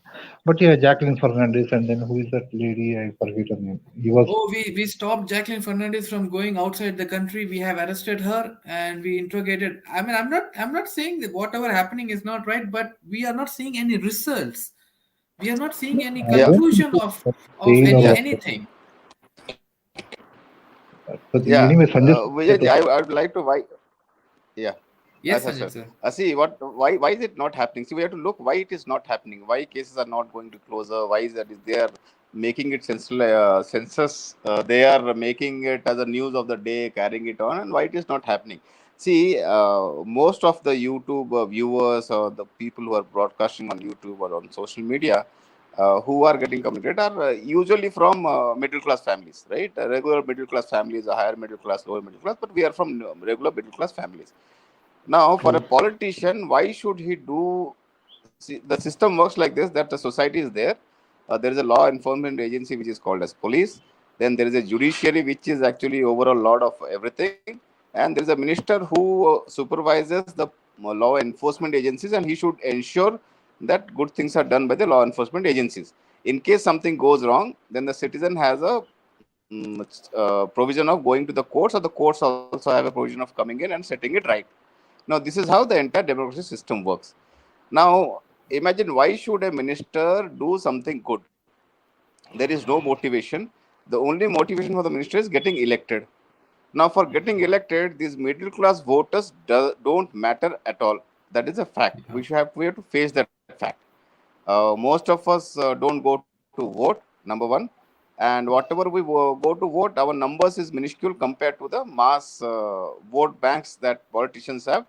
Speaker 2: but yeah, Jacqueline Fernandez, and then who is that lady? I forget her name. He was.
Speaker 1: Oh, we stopped Jacqueline Fernandez from going outside the country. We have arrested her and we interrogated. I mean, I'm not saying that whatever happening is not right, but we are not seeing any results. We are not seeing any
Speaker 2: I
Speaker 3: Yeah,
Speaker 2: don't think
Speaker 1: conclusion
Speaker 2: so.
Speaker 1: of
Speaker 2: Jail or
Speaker 3: yeah.
Speaker 1: anything.
Speaker 2: But
Speaker 3: Yeah.
Speaker 2: anyway, Sanjay,
Speaker 3: Vijay, I would like to why. Yeah.
Speaker 1: Yes,
Speaker 3: Sir,
Speaker 1: Sanjay
Speaker 3: sir.
Speaker 1: sir.
Speaker 3: See what why is it not happening? See, we have to look why it is not happening. Why cases are not going to closer? Why is that? Is they are making it census? They are making it as a news of the day, carrying it on, and why it is not happening? See, most of the YouTube viewers or the people who are broadcasting on YouTube or on social media, who are getting committed are usually from middle class families, right? Regular middle class families, a higher middle class, lower middle class, but we are from regular middle class families. Now, for a
Speaker 2: right,
Speaker 3: politician, why should he do? See, the system works like this: that the society is there. There is a law enforcement agency which is called as police. Then there is a judiciary which is actually overall lord of everything, and there is a minister who supervises the law enforcement agencies, and he should ensure that good things are done by the law enforcement agencies. In case something goes wrong, then the citizen has a provision of going to the courts, or the courts also have a provision of coming in and setting it right. Now, this is how the entire democracy system works. Now, imagine why should a minister do something good? There is no motivation. The only motivation for the minister is getting elected. Now, for getting elected, these middle class voters don't matter at all. That is a fact.
Speaker 1: Yeah.
Speaker 3: We have to face that fact. Most of us don't go to vote. Number one, and whatever we go to vote, our numbers is minuscule compared to the mass vote banks that politicians have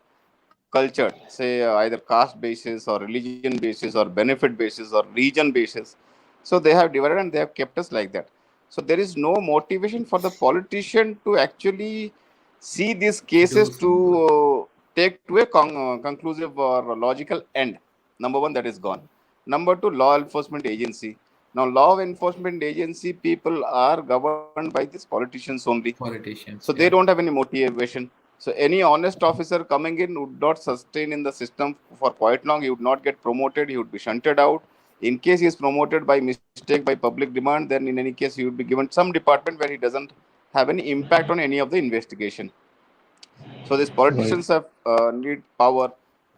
Speaker 3: cultured, say either caste basis or religion basis or benefit basis or region basis. So they have divided and they have kept us like that. So there is no motivation for the politician to actually see these cases
Speaker 1: Do
Speaker 3: to
Speaker 1: some good.
Speaker 3: take to a conclusive or logical end. Number one, that is gone. Number two, law enforcement agency. Now, law enforcement agency people are governed by these politicians only. So
Speaker 1: Politicians,
Speaker 3: they don't
Speaker 1: yeah.
Speaker 3: have any motivation. So any honest officer coming in would not sustain in the system for quite long. He would not get promoted. He would be shunted out. In case he is promoted by mistake, by public demand, then in any case he would be given some department where he doesn't have any impact on any of the investigation. So these
Speaker 2: right,
Speaker 3: politicians have need power,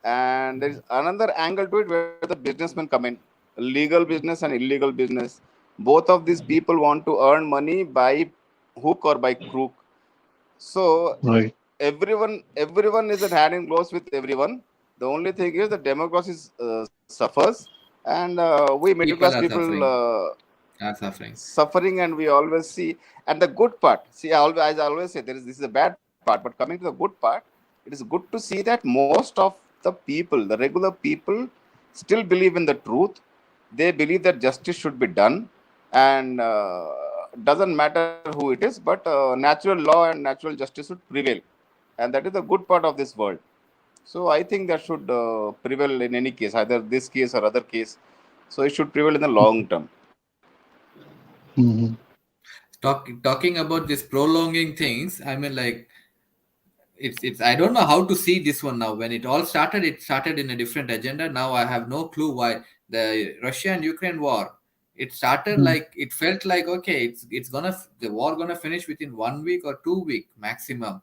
Speaker 3: and there is another angle to it where the businessmen come in, legal business and illegal business. Both of these people want to earn money by hook or by crook. So
Speaker 2: right.
Speaker 3: everyone is at hand in close with everyone. The only thing is the democracy suffers, and we middle class
Speaker 1: People are
Speaker 3: people
Speaker 1: suffering. Are suffering.
Speaker 3: suffering, and we always see. And the good part, see, as I always say, there is this is a bad part, but coming to the good part, it is good to see that most of the people, the regular people, still believe in the truth. They believe that justice should be done, and doesn't matter who it is, but natural law and natural justice should prevail, and that is the good part of this world. So I think that should prevail in any case, either this case or other case. So it should prevail in the long term.
Speaker 2: Mhm.
Speaker 1: Talking about this prolonging things, I mean, like, it's I don't know how to see this one now. When it started in a different agenda. Now I have no clue why the Russia and Ukraine war. It started
Speaker 2: Mm.
Speaker 1: like it felt like, okay, the war gonna finish within 1 week or 2 week maximum.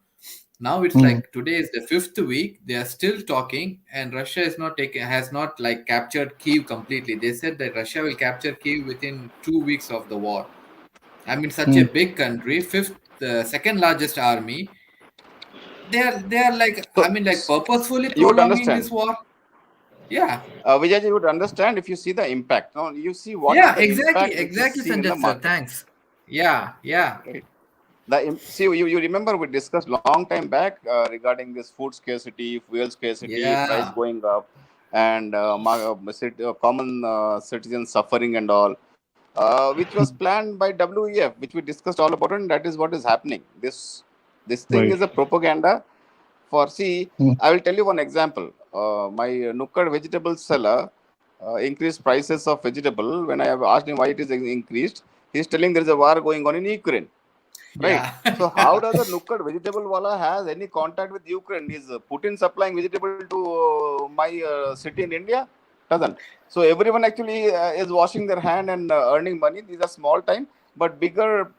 Speaker 1: Now it's
Speaker 2: Mm.
Speaker 1: like today is the fifth week. They are still talking, and Russia is not taking has not like captured Kiev completely. They said that Russia will capture Kiev within 2 weeks of the war. I mean, such a
Speaker 2: Mm.
Speaker 1: big country, second largest army. They are like, I
Speaker 3: So
Speaker 1: mean, like purposefully
Speaker 3: you would
Speaker 1: prolonging
Speaker 3: understand.
Speaker 1: this war. Yeah,
Speaker 3: Vijay, you would understand if you see the impact. Now, you see what is
Speaker 1: yeah,
Speaker 3: the impact which is
Speaker 1: exactly,
Speaker 3: seen in the
Speaker 1: Sanjay sir.
Speaker 3: market.
Speaker 1: Thanks. Yeah, yeah,
Speaker 3: Right? See, you remember we discussed long time back regarding this food scarcity, fuel scarcity, price
Speaker 1: yeah,
Speaker 3: going up, and common citizens suffering and all, which was planned by WEF, which we discussed all about, and that is what is happening. This thing
Speaker 2: Right.
Speaker 3: is a propaganda. For see,
Speaker 2: Mm.
Speaker 3: I will tell you one example. My Nukkad vegetable seller increased prices of vegetable. When I have asked him why it is increased, he's telling there is a war going on in Ukraine. Right.
Speaker 1: yeah,
Speaker 3: So how does a Nukkad vegetable wala has any contact with Ukraine? Is Putin supplying vegetable to my city in India? Doesn't. So everyone actually is washing their hand and earning money. These are small time, but bigger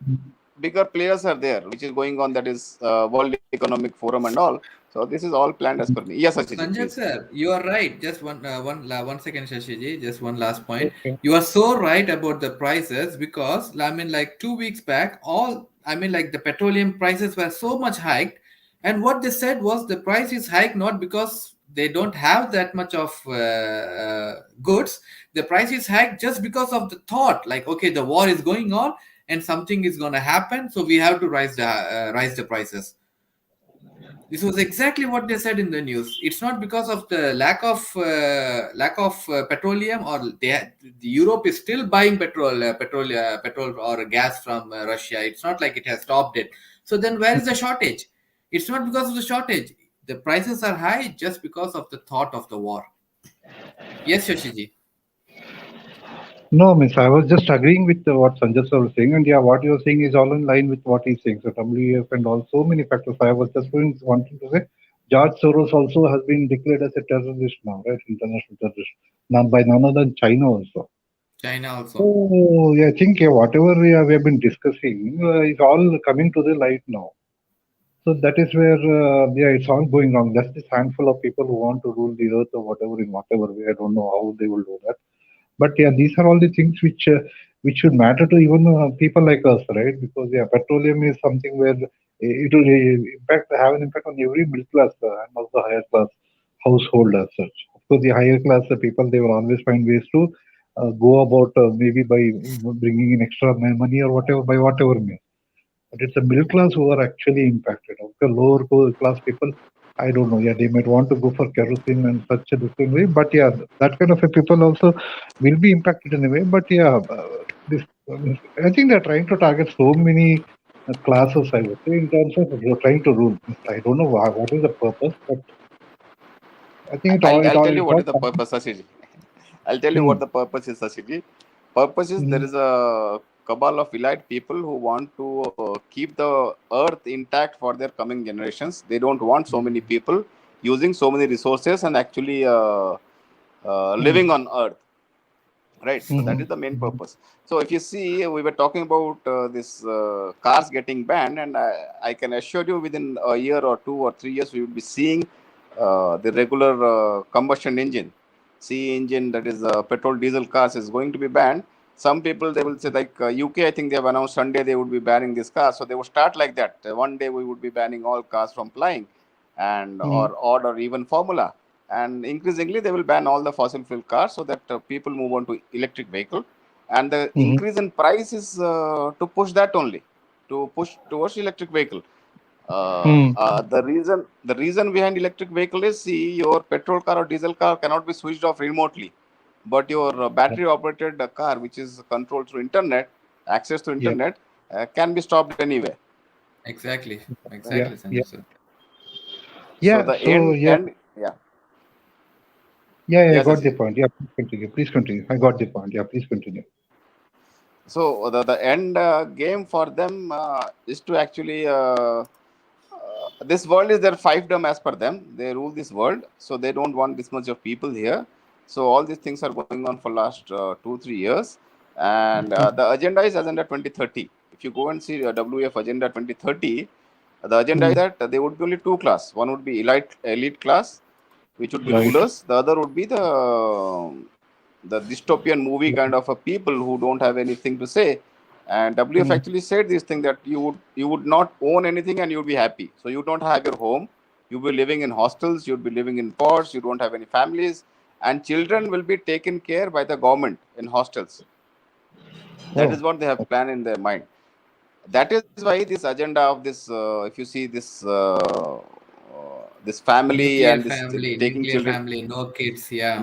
Speaker 3: players are there, which is going on. That is World Economic Forum and all. So this is all planned as per me. Yes, Sachiji,
Speaker 1: Sanjay
Speaker 3: please.
Speaker 1: sir, you are right. Just 1 second, Shashiji. Just one last point.
Speaker 2: Okay.
Speaker 1: You are so right about the prices because I mean, like 2 weeks back, all I mean, like the petroleum prices were so much hiked, and what they said was the price is hiked not because they don't have that much of goods. The price is hiked just because of the thought, like, okay, the war is going on and something is going to happen, so we have to rise the prices. This was exactly what they said in the news. It's not because of the lack of petroleum, or the Europe is still buying petrol or gas from Russia. It's not like it has stopped it. So then, where is the shortage? It's not because of the shortage. The prices are high just because of the thought of the war. Yes, Shashiji.
Speaker 2: No, Miss, I was just agreeing with what Sanjay sir was saying, and yeah, what you're saying is all in line with what he's saying. So WEF and all so many factors. I was just wanting to say, George Soros also has been declared as a terrorist now, right? International terrorist, now by none other than China also.
Speaker 1: China also.
Speaker 2: Oh, yeah, I think whatever we have been discussing is all coming to the light now. So that is where, it's all going wrong. Just this handful of people who want to rule the earth or whatever in whatever way. I don't know how they will do that. But yeah, these are all the things which should matter to even people like us, right? Because yeah, petroleum is something where it will have an impact on every middle class and also higher class household as such. Of course, the higher class people, they will always find ways to go about maybe by bringing in extra money or whatever, by whatever means. But it's the middle class who are actually impacted. Okay, lower class people, I don't know. Yeah, they might want to go for kerosene and such a different way. But yeah, that kind of a people also will be impacted in a way. But yeah, this I think they're trying to target so many classes. I would say in terms of they're trying to rule. I don't know what is the purpose, but I think
Speaker 3: I'll tell you
Speaker 2: it's
Speaker 3: what
Speaker 2: all.
Speaker 3: is the purpose, Sashiji. I'll tell you what the purpose is, Sashiji. Purpose is there is a cabal of elite people who want to keep the earth intact for their coming generations. They don't want so many people using so many resources and actually living on earth. Right, so that is the main purpose. So if you see, we were talking about this cars getting banned, and I can assure you within a year or 2 or 3 years we will be seeing the regular combustion engine, CE engine, that is petrol diesel cars, is going to be banned. Some people, they will say, like UK, I think they have announced Sunday they would be banning this car, so they will start like that. One day we would be banning all cars from flying, and or even Formula. And increasingly they will ban all the fossil fuel cars so that people move on to electric vehicle, and the increase in price is to push that only, to push towards electric vehicle. The reason behind electric vehicle is, see, your petrol car or diesel car cannot be switched off remotely, but your battery operated car, which is controlled through internet, access to internet, can be stopped anywhere.
Speaker 1: Exactly, Sanjay sir.
Speaker 3: So the end
Speaker 2: I got the point. Yeah, please continue. Please continue. I got the point. Yeah, please continue.
Speaker 3: So the end game for them is to actually this world is their fiefdom as per them. They rule this world, so they don't want this much of people here. So all these things are going on for last 2-3 years, and the agenda is Agenda 2030. If you go and see WF Agenda 2030, the agenda is that there would be only two class. One would be elite class, which would be rulers. The other would be the dystopian movie kind of a people who don't have anything to say. And WF actually said this thing, that you would not own anything and you would be happy. So you don't have your home. You'll be living in hostels. You'll be living in pods. You don't have any families. And children will be taken care by the government in hostels. That is what they have planned in their mind. That is why this agenda of this, if you see this, this family
Speaker 1: nuclear
Speaker 3: and this
Speaker 1: family,
Speaker 3: taking children,
Speaker 1: family, no kids. Yeah,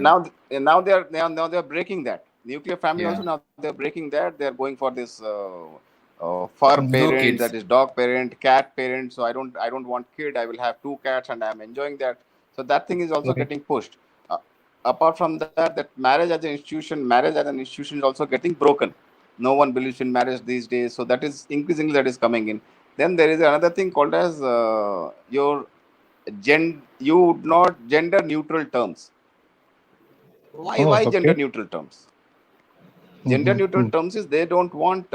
Speaker 3: now they are breaking that nuclear family. Also now they are breaking that. They are going for this fur parent, that is dog parent, cat parent. So I don't want kid. I will have 2 cats and I am enjoying that. So that thing is also getting pushed. Apart from that marriage as an institution is also getting broken. No one believes in marriage these days. So that is increasingly that is coming in. Then there is another thing called as you would not gender neutral terms. Why gender neutral terms? Gender neutral terms is they don't want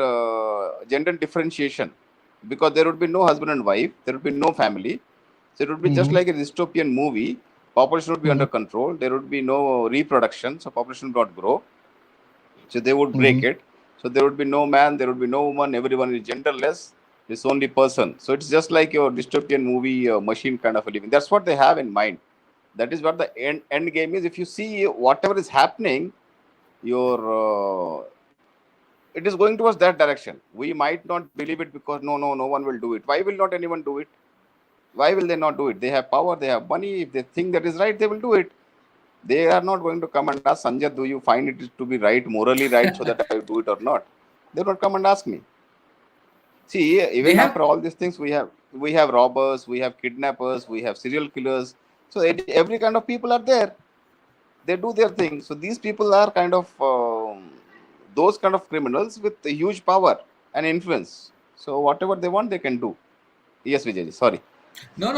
Speaker 3: gender differentiation, because there would be no husband and wife, there would be no family. So it would be just like a dystopian movie. Population would be under control. There would be no reproduction, so population would not grow. So they would break it. So there would be no man, there would be no woman, everyone is genderless. It's only person. So it's just like your dystopian movie machine kind of a living. That's what they have in mind. That is what the end game is. If you see whatever is happening, your it is going towards that direction. We might not believe it because no one will do it. Why will not anyone do it? Why will they not do it? They have power, they have money. If they think that is right, they will do it. They are not going to come and ask, Sanjay, do you find it to be right, morally right, so that I do it or not? They don't come and ask me. See, even after all these things, we have robbers, we have kidnappers, we have serial killers. So every kind of people are there. They do their thing. So these people are kind of those kind of criminals with huge power and influence. So whatever they want, they can do. Yes, Vijayji, sorry.
Speaker 1: No,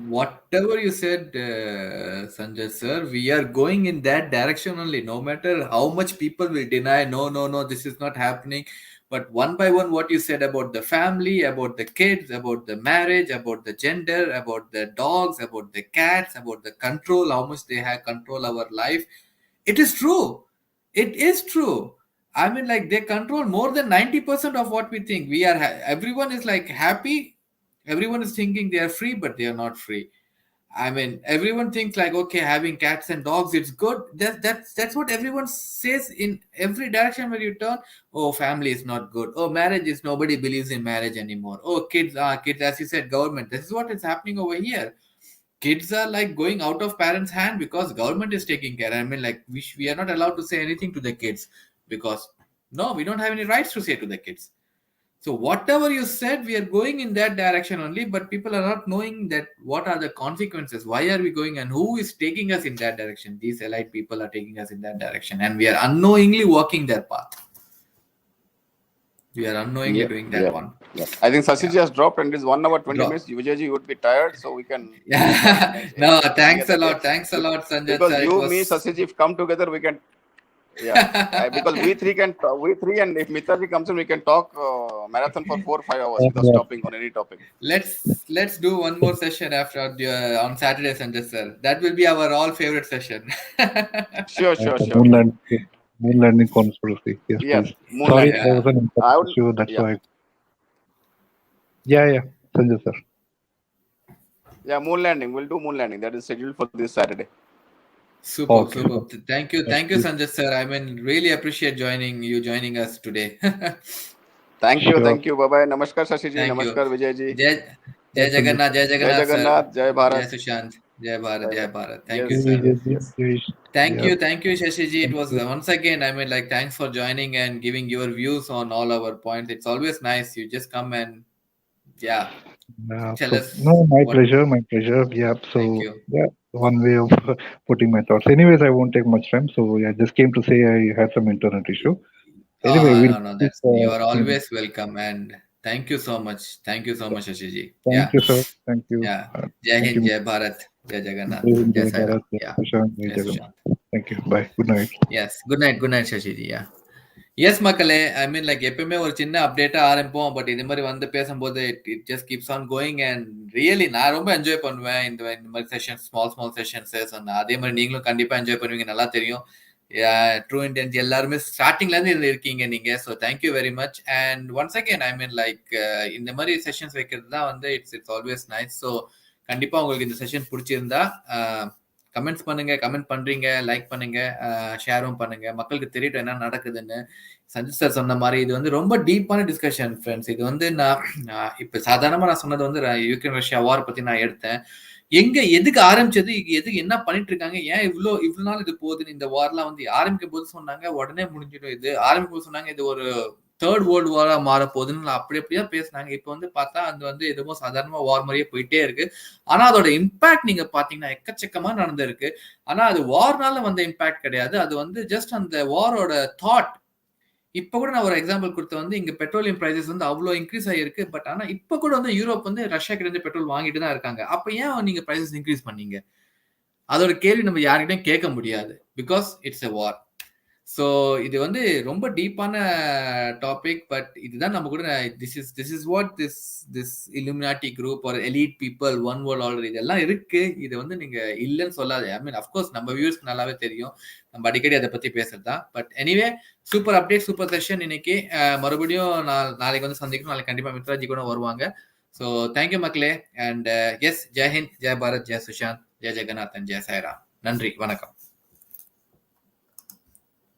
Speaker 1: whatever you said, Sanjay sir, we are going in that direction only. No matter how much people will deny, no, this is not happening. But one by one, what you said about the family, about the kids, about the marriage, about the gender, about the dogs, about the cats, about the control, how much they have control our life. It is true. It is true. I mean, like, they control more than 90% of what we think. We are everyone is like happy. Everyone is thinking they are free, but they are not free. I mean, everyone thinks like, okay, having cats and dogs, it's good. That's what everyone says in every direction where you turn. Oh, family is not good. Oh, marriage is, nobody believes in marriage anymore. Oh, kids, as you said, government. This is what is happening over here. Kids are like going out of parents' hand because government is taking care. I mean, like, we are not allowed to say anything to the kids because no, we don't have any rights to say to the kids. So whatever you said, we are going in that direction only, but people are not knowing that what are the consequences. Why are we going and who is taking us in that direction? These elite people are taking us in that direction, and we are unknowingly walking their path. We are unknowingly doing that one.
Speaker 3: Yeah. I think Sasiji has dropped and it is 1 hour 20 minutes. Vijayji, you would be tired, so we can.
Speaker 1: No, thanks a lot. Thanks a lot, Sanjay.
Speaker 3: Because me, Sasiji come together, we can. Yeah, because we three, and if Mitaji comes in, we can talk marathon for 4 or 5 hours without stopping on any topic.
Speaker 1: Let's do one more session after on Saturday, Sanjay sir. That will be our all favorite session.
Speaker 3: Sure.
Speaker 2: Moon landing conspiracy. Yes, please. Sorry, there was an important issue. That's why. Yeah, Sanjay sir.
Speaker 3: Yeah, moon landing. We'll do moon landing. That is scheduled for this Saturday.
Speaker 1: Super. Thank you, Sanjay sir. I mean, really appreciate joining us today.
Speaker 3: Thank you. Bye bye. Namaskar, Shashiji. Namaskar, Vijayji.
Speaker 1: Jai Jagannath,
Speaker 3: Jai Bharat.
Speaker 1: Jai Sushant, Jai Bharat. Thank
Speaker 3: you,
Speaker 1: sir. Thank you, Shashiji. It was once again, I mean, like, thanks for joining and giving your views on all our points. It's always nice. You just come and tell us.
Speaker 2: No, my pleasure. Yeah. So one way of putting my thoughts. Anyways, I won't take much time. So I just came to say I had some internet issue. Anyway,
Speaker 1: you are always welcome, and thank you so much. Shashiji.
Speaker 2: Thank you, sir. Thank you.
Speaker 1: Yeah. Jai Hind, Jai Bharat, Jai Jagannath.
Speaker 2: Jai Bharat, Jai Jagannath. Thank you. Bye. Good night.
Speaker 1: Yes. Good night, Shashiji. Yeah. Yes, மக்களே, I mean, like, எப்பவுமே ஒரு சின்ன அப்டேட்டா ஆரம்பிப்போம், but இது மாதிரி வந்து பேசும்போது it just keeps on going, and really நான் ரொம்ப என்ஜாய் பண்ணுவேன் இந்த மாதிரி செஷன்ஸ், ஸ்மால் செஷன்ஸ். அதே மாதிரி நீங்களும் கண்டிப்பா என்ஜாய் பண்ணுவீங்க, நல்லா தெரியும். ட்ரூ இண்டியன்ஸ் எல்லாருமே ஸ்டார்டிங்ல இருந்து இருக்கீங்க நீங்க. So thank you very much. And once again, I mean, like, இந்த மாதிரி செஷன்ஸ் வைக்கிறது தான் வந்து இட்ஸ் ஆல்வேஸ் நைஸ். ஸோ கண்டிப்பா உங்களுக்கு இந்த செஷன் பிடிச்சிருந்தா கமெண்ட்ஸ் பண்ணுங்க, கமெண்ட் பண்றீங்க, லைக் பண்ணுங்க, ஷேரும் பண்ணுங்க, மக்களுக்கு தெரியட்டும் என்ன நடக்குதுன்னு. சஞ்சய் சார் சொன்ன மாதிரி இது வந்து ரொம்ப டீப்பான டிஸ்கஷன் ஃப்ரெண்ட்ஸ். இது வந்து நான் இப்ப சாதாரணமா நான் சொன்னது வந்து யுக்ரைன் ரஷ்யா வார் பத்தி நான் எடுத்தேன். எதுக்கு ஆரம்பிச்சது, எதுக்கு என்ன பண்ணிட்டு இருக்காங்க, ஏன் இவ்வளவு நாள் இது போகுதுன்னு. இந்த வார்லாம் வந்து ஆரம்பிக்கும் போது சொன்னாங்க உடனே முடிஞ்சிடும், இது ஆரம்பிக்கும் போது சொன்னாங்க இது ஒரு தேர்ட் வேர்ல்டு வாரா மாற போகுதுன்னு அப்படிதான் பேசினாங்க. இப்ப வந்து பார்த்தா அது வந்து எதுவும் சாதாரணமா வார் மாதிரியே போயிட்டே இருக்கு. ஆனா அதோட இம்பாக்ட் நீங்க பாத்தீங்கன்னா எக்கச்சக்கமா நடந்திருக்கு. ஆனா அது வார்னால வந்த இம்பாக்ட் கிடையாது, அது வந்து ஜஸ்ட் அந்த வாரோட தாட். இப்ப கூட நான் ஒரு எக்ஸாம்பிள் கொடுத்த வந்து இங்க பெட்ரோலியம் பிரைசஸ் வந்து அவ்வளவு இன்க்ரீஸ் ஆகிருக்கு. பட் ஆனா இப்ப கூட வந்து யூரோப் வந்து ரஷ்யா கிட்ட இருந்து பெட்ரோல் வாங்கிட்டு தான் இருக்காங்க. அப்ப ஏன் நீங்க பிரைசஸ் இன்க்ரீஸ் பண்ணீங்க? அதோட கேள்வி நம்ம யார்கிட்டயும் கேட்க முடியாது, because it's a war. So இது வந்து ரொம்ப டீப்பான டாபிக். பட் இதுதான் நம்ம கூட this is what this Illuminati group ஒரு elite people one world order இதெல்லாம் இருக்கு. இது வந்து நீங்க இல்லைன்னு சொல்லாது. ஐ மீன் அஃப்கோர்ஸ் நம்ம வியூஸ்க்கு நல்லாவே தெரியும், நம்ம அடிக்கடி அதை பத்தி பேசுறது தான். But anyway super update, super session இன்னைக்கு. மறுபடியும் நாளைக்கு வந்து சந்திக்கணும். நாளைக்கு கண்டிப்பா மித்ராஜி கூட வருவாங்க. ஸோ தேங்க்யூ மக்களே. And yes, Jai Hind, Jai Bharat, Jai Sushant, Jai Jagannathan, Jai Sairam. நன்றி, வணக்கம்.